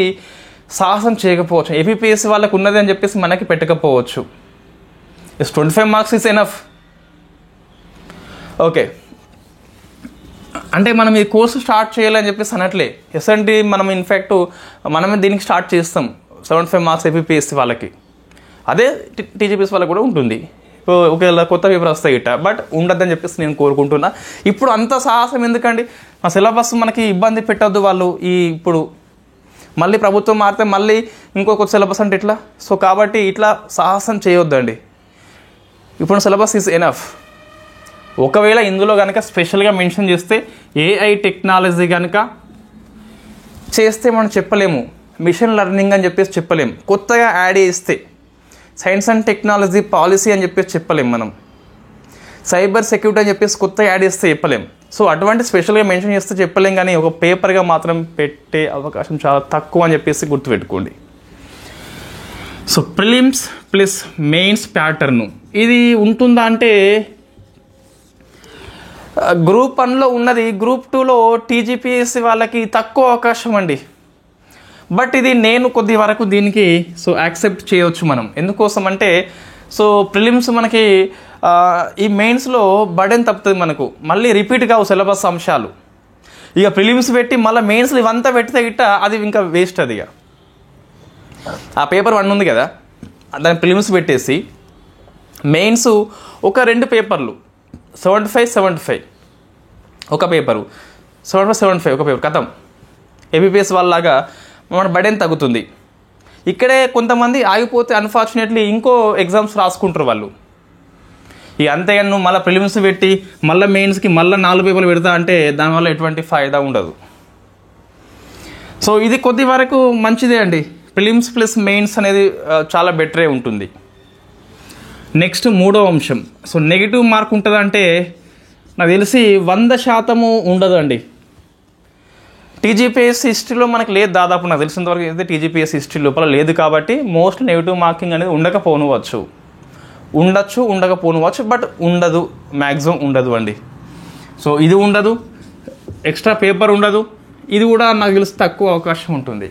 సాహసం చేయకపోవచ్చు. ఏపీపీఎస్సీ వాళ్ళకు ఉన్నది అని చెప్పేసి మనకి పెట్టకపోవచ్చు. 25 మార్క్స్ ఇస్ ఎనఫ్. ఓకే, అంటే మనం ఈ కోర్సు స్టార్ట్ చేయాలని చెప్పేసి అనట్లే. ఎస్ఎన్టీ మనం ఇన్ఫ్యాక్ట్ మనమే దీనికి స్టార్ట్ చేస్తాం 75 మార్క్స్ ఏపీపీఎస్సీ వాళ్ళకి. అదే టీజీపీఎస్సీ వాళ్ళకి కూడా ఉంటుంది. ఒకవేళ కొత్త పేపర్ వస్తాయి ఇట్ట, బట్ ఉండద్దని చెప్పేసి నేను కోరుకుంటున్నా. ఇప్పుడు అంత సాహసం ఎందుకండి? మా సిలబస్ మనకి ఇబ్బంది పెట్టద్దు వాళ్ళు. ఇప్పుడు మళ్ళీ ప్రభుత్వం మారితే మళ్ళీ ఇంకో కొత్త సిలబస్ అంటే ఇట్లా. సో కాబట్టి ఇట్లా సాహసం చేయొద్దండి. ఇప్పుడు సిలబస్ ఈజ్ ఎనఫ్. ఒకవేళ ఇందులో కనుక స్పెషల్గా మెన్షన్ చేస్తే ఏఐ టెక్నాలజీ కనుక చేస్తే మనం చెప్పలేము. మిషన్ లెర్నింగ్ అని చెప్పేసి చెప్పలేము. కొత్తగా యాడ్ చేస్తే సైన్స్ అండ్ టెక్నాలజీ పాలసీ అని చెప్పేసి చెప్పలేం. మనం సైబర్ సెక్యూరిటీ అని చెప్పేసి కొత్తగా యాడ్ చేస్తే చెప్పలేం. సో అటువంటి స్పెషల్గా మెన్షన్ చేస్తే చెప్పలేం, కానీ ఒక పేపర్గా మాత్రం పెట్టే అవకాశం చాలా తక్కువ అని చెప్పేసి గుర్తుపెట్టుకోండి. So prelims plus mains pattern ఇది ఉంటుందా అంటే గ్రూప్ 1లో ఉన్నది. గ్రూప్ 2లో టీజీపీఎస్సీ వాళ్ళకి తక్కువ అవకాశం అండి. బట్ ఇది నేను కొద్ది వరకు దీనికి సో యాక్సెప్ట్ చేయవచ్చు మనం. ఎందుకోసం అంటే సో ప్రిలిమ్స్ మనకి ఈ మెయిన్స్లో బర్డెన్ తప్పుతుంది మనకు. మళ్ళీ రిపీట్ కావు సిలబస్ అంశాలు. ఇక ప్రిలిమ్స్ పెట్టి మళ్ళీ మెయిన్స్లో ఇవంతా పెడితే గిట్ట అది ఇంకా వేస్ట్. అది ఇక ఆ పేపర్ 1 ఉంది కదా, దాని ప్రిలిమ్స్ పెట్టేసి మెయిన్స్ ఒక 2 పేపర్లు 75 ఒక పేపరు, 75 ఒక పేపర్ కథం. ఏపీపీఎస్ వాళ్ళలాగా మన బర్డెన్ తగ్గుతుంది. ఇక్కడే కొంతమంది ఆగిపోతే అన్ఫార్చునేట్లీ ఇంకో ఎగ్జామ్స్ రాసుకుంటారు వాళ్ళు. ఇక అంతేగాని నువ్వు మళ్ళీ ప్రిలిమ్స్ పెట్టి మళ్ళీ మెయిన్స్కి మళ్ళీ 4 పేపర్లు పెడతా అంటే దానివల్ల ఎటువంటి ఫాయిదా ఉండదు. సో ఇది కొద్ది వరకు మంచిదే అండి. ప్రిలిమ్స్ ప్లస్ మెయిన్స్ అనేది చాలా బెటరే ఉంటుంది. నెక్స్ట్ 3వ అంశం. సో నెగిటివ్ మార్క్ ఉంటుందంటే నాకు తెలిసి 100% ఉండదు అండి. టీజీపీఎస్సీ హిస్టరీలో మనకు లేదు దాదాపు. నాకు తెలిసినంతవరకు అయితే టీజీపీఎస్సీ హిస్టరీ లోపల లేదు కాబట్టి మోస్ట్ నెగిటివ్ మార్కింగ్ అనేది ఉండొచ్చు ఉండకపోనువచ్చు, బట్ ఉండదు, మ్యాక్సిమం ఉండదు అండి. సో ఇది ఉండదు, ఎక్స్ట్రా పేపర్ ఉండదు. ఇది కూడా నాకు తెలిసి తక్కువ అవకాశం ఉంటుంది.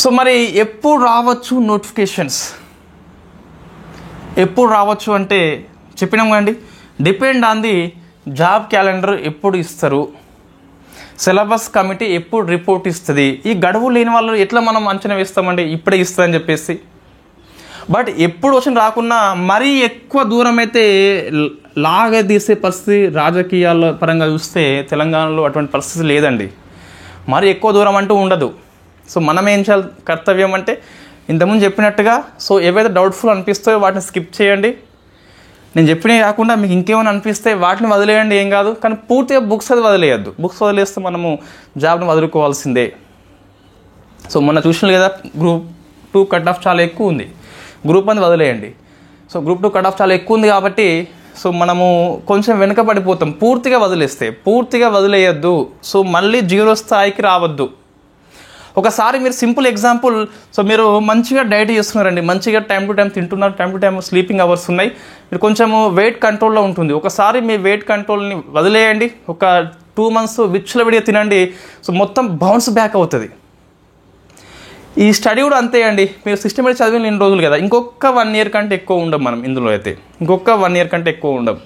సో మరి ఎప్పుడు రావచ్చు నోటిఫికేషన్స్? ఎప్పుడు రావచ్చు అంటే చెప్పినాం కదండి, depend on the job calendar ఎప్పుడు ఇస్తారు, సిలబస్ కమిటీ ఎప్పుడు రిపోర్ట్ ఇస్తుంది, ఈ గడువు లేని వాళ్ళు ఎట్లా మనం అంచనా వేస్తామండి ఇప్పుడే ఇస్తుందని చెప్పేసి. బట్ ఎప్పుడు వచ్చిన రాకున్నా మరీ ఎక్కువ దూరం అయితే లాగదీసే పరిస్థితి రాజకీయాల పరంగా చూస్తే తెలంగాణలో అటువంటి పరిస్థితి లేదండి. మరి ఎక్కువ దూరం అంటూ ఉండదు. సో మనం ఏం చేయాలి కర్తవ్యం అంటే ఇంతకుముందు చెప్పినట్టుగా సో ఏవైతే డౌట్ఫుల్ అనిపిస్తాయో వాటిని స్కిప్ చేయండి. నేను చెప్పినవి కాకుండా మీకు ఇంకేమైనా అనిపిస్తే వాటిని వదిలేయండి, ఏం కాదు. కానీ పూర్తిగా బుక్స్ అది వదిలేయద్దు. బుక్స్ వదిలేస్తే మనము జాబ్ని వదులుకోవాల్సిందే. సో మొన్న చూసిన కదా గ్రూప్ 2 కట్ ఆఫ్ చాలా ఎక్కువ ఉంది, గ్రూప్ 1 వదిలేయండి. సో గ్రూప్ 2 కట్ ఆఫ్ చాలా ఎక్కువ ఉంది కాబట్టి సో మనము కొంచెం వెనుకబడిపోతాం. పూర్తిగా వదిలేస్తే, పూర్తిగా వదిలేయద్దు. సో మళ్ళీ 0 స్థాయికి రావద్దు. ఒకసారి మీరు సింపుల్ ఎగ్జాంపుల్, సో మీరు మంచిగా డైట్ చేస్తున్నారండి, మంచిగా టైం టు టైం తింటున్నారు, time to time sleeping hours ఉన్నాయి, మీరు కొంచెము వెయిట్ కంట్రోల్లో ఉంటుంది. ఒకసారి మీ వెయిట్ కంట్రోల్ని వదిలేయండి, ఒక 2 months విచ్చలవిడిగా తినండి, సో మొత్తం బౌన్స్ బ్యాక్ అవుతుంది. ఈ స్టడీ కూడా అంతే అండి. మీరు సిస్టమేటిక్ చదివిన 2 రోజులు కదా, ఇంకొక 1 year కంటే ఎక్కువ ఉండం మనం ఇందులో అయితే, ఇంకొక 1 year కంటే ఎక్కువ ఉండం.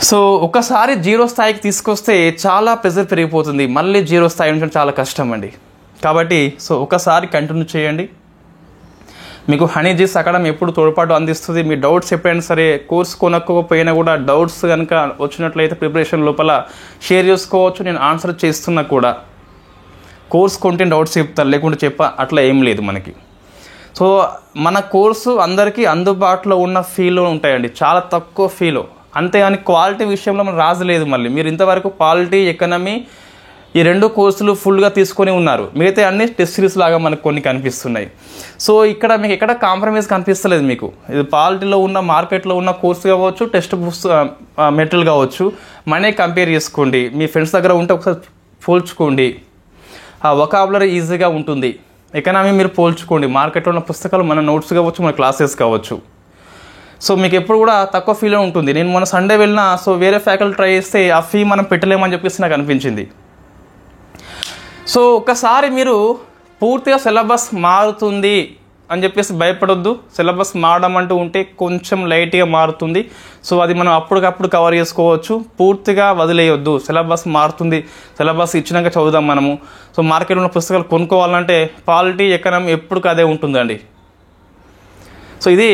సో ఒకసారి 0 స్థాయికి తీసుకొస్తే చాలా ప్రెజర్ పెరిగిపోతుంది. మళ్ళీ 0 స్థాయి నుంచి చాలా కష్టం అండి. కాబట్టి సో ఒకసారి కంటిన్యూ చేయండి. మీకు హనీజీస్ అకాడమీ ఎప్పుడు తోడ్పాటు అందిస్తుంది. మీ డౌట్స్ ఎప్పుడైనా సరే కోర్స్ కొనకపోయినా కూడా డౌట్స్ కనుక వచ్చినట్లయితే ప్రిపరేషన్ లోపల షేర్ చేసుకోవచ్చు. నేను ఆన్సర్ చేస్తున్నా కూడా. కోర్స్ కొంటే డౌట్స్ చెప్తాను, లేకుంటే అట్లా ఏం లేదు మనకి. సో మన కోర్సు అందరికీ అందుబాటులో ఉన్న ఫీలో ఉంటాయండి, చాలా తక్కువ ఫీలో. అంతేగాని క్వాలిటీ విషయంలో మనం రాజలేదు. మళ్ళీ మీరు ఇంతవరకు క్వాలిటీ, ఎకనమీ ఈ 2 కోర్సులు ఫుల్గా తీసుకొని ఉన్నారు. మిగతా అన్ని టెస్ట్ సిరీస్ లాగా మనకు కొన్ని కనిపిస్తున్నాయి. సో ఇక్కడ మీకు ఎక్కడ కాంప్రమైజ్ కనిపిస్తలేదు. మీకు ఇది క్వాలిటీలో ఉన్న, మార్కెట్లో ఉన్న కోర్సు కావచ్చు, టెక్స్ట్ బుక్స్ మెటీరియల్ కావచ్చు, మనీ కంపేర్ చేసుకోండి. మీ ఫ్రెండ్స్ దగ్గర ఉంటే ఒకసారి పోల్చుకోండి. ఆ వొకాబులరీ ఈజీగా ఉంటుంది. ఎకనామీ మీరు పోల్చుకోండి, మార్కెట్లో ఉన్న పుస్తకాలు మన నోట్స్ కావచ్చు, మన క్లాసెస్ కావచ్చు. సో మీకు ఎప్పుడు కూడా తక్కువ ఫీలో ఉంటుంది. నేను మొన్న సండే వెళ్ళినా సో వేరే ఫ్యాకల్టీ ట్రై చేస్తే ఆ ఫీ మనం పెట్టలేమని చెప్పేసి నాకు అనిపించింది. సో ఒకసారి మీరు పూర్తిగా సిలబస్ మారుతుంది అని చెప్పేసి భయపడొద్దు. సిలబస్ మారడం అంటూ ఉంటే కొంచెం లైట్గా మారుతుంది. సో అది మనం అప్పటికప్పుడు కవర్ చేసుకోవచ్చు. పూర్తిగా వదిలేయొద్దు. సిలబస్ మారుతుంది, సిలబస్ ఇచ్చినాక చదువుదాం మనము. సో మార్కెట్లో ఉన్న పుస్తకాలు కొనుక్కోవాలంటే పాలిటీ, ఎకనామీ ఎప్పుడు అదే ఉంటుందండి. సో ఇది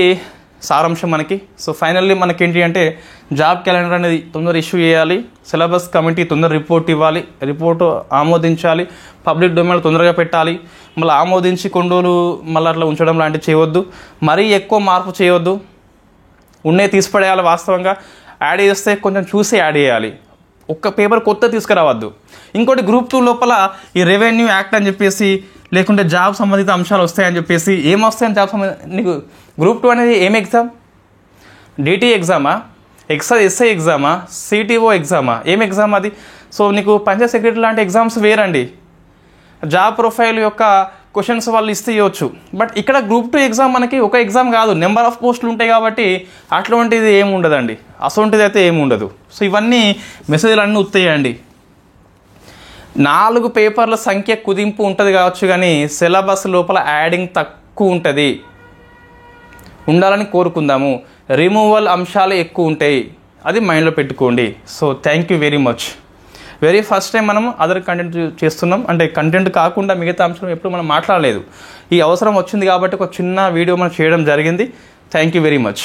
సారాంశం మనకి. సో ఫైనల్లీ మనకేంటి అంటే జాబ్ క్యాలెండర్ అనేది తొందర ఇష్యూ చేయాలి, సిలబస్ కమిటీ తొందర రిపోర్ట్ ఇవ్వాలి, రిపోర్టు ఆమోదించాలి, పబ్లిక్ డొమైన్లో తొందరగా పెట్టాలి. మళ్ళీ ఆమోదించి కొన్ని రోజులు మళ్ళీ అట్లా ఉంచడం లాంటివి చేయవద్దు. మరీ ఎక్కువ మార్పు చేయవద్దు. ఉన్నే తీసిపడేయాలి. వాస్తవంగా యాడ్ చేస్తే కొంచెం చూసి యాడ్ చేయాలి. ఒక్క పేపర్ కొత్త తీసుకురావద్దు. ఇంకోటి గ్రూప్ 2 లోపల ఈ రెవెన్యూ యాక్ట్ అని చెప్పేసి, లేకుంటే జాబ్ సంబంధిత అంశాలు వస్తాయని చెప్పేసి, ఏం వస్తాయని జాబ్ నీకు గ్రూప్ 2 అనేది ఏం ఎగ్జామ్? డిటి ఎగ్జామా, ఎస్ఐ ఎగ్జామా, సిటిఓ ఎగ్జామా, ఏం ఎగ్జామ్ అది? సో నీకు పంచాయత్ సెక్రటరీ లాంటి ఎగ్జామ్స్ వేరండి. జాబ్ ప్రొఫైల్ యొక్క క్వశ్చన్స్ వాళ్ళు ఇస్తే ఇవ్వచ్చు. బట్ ఇక్కడ గ్రూప్ 2 ఎగ్జామ్ మనకి ఒక ఎగ్జామ్ కాదు, నెంబర్ ఆఫ్ పోస్టులు ఉంటాయి కాబట్టి అటువంటిది ఏమి ఉండదండి, అసొంటిది అయితే ఏమి ఉండదు. సో ఇవన్నీ మెసేజ్లు అన్నీ ఉత్తేయండి. 4 పేపర్ల సంఖ్య కుదింపు ఉంటుంది కావచ్చు, కానీ సిలబస్ లోపల యాడింగ్ తక్కువ ఉంటుంది. ఉండాలని కోరుకుందాము. రిమూవల్ అంశాలు ఎక్కువ ఉంటాయి, అది మైండ్లో పెట్టుకోండి. So thank you very much. Very first time మనం అదర్ కంటెంట్ చేస్తున్నాం. అంటే కంటెంట్ కాకుండా మిగతా అంశం ఎప్పుడు మనం మాట్లాడలేదు. ఈ అవసరం వచ్చింది కాబట్టి ఒక చిన్న వీడియో మనం చేయడం జరిగింది. Thank you very much.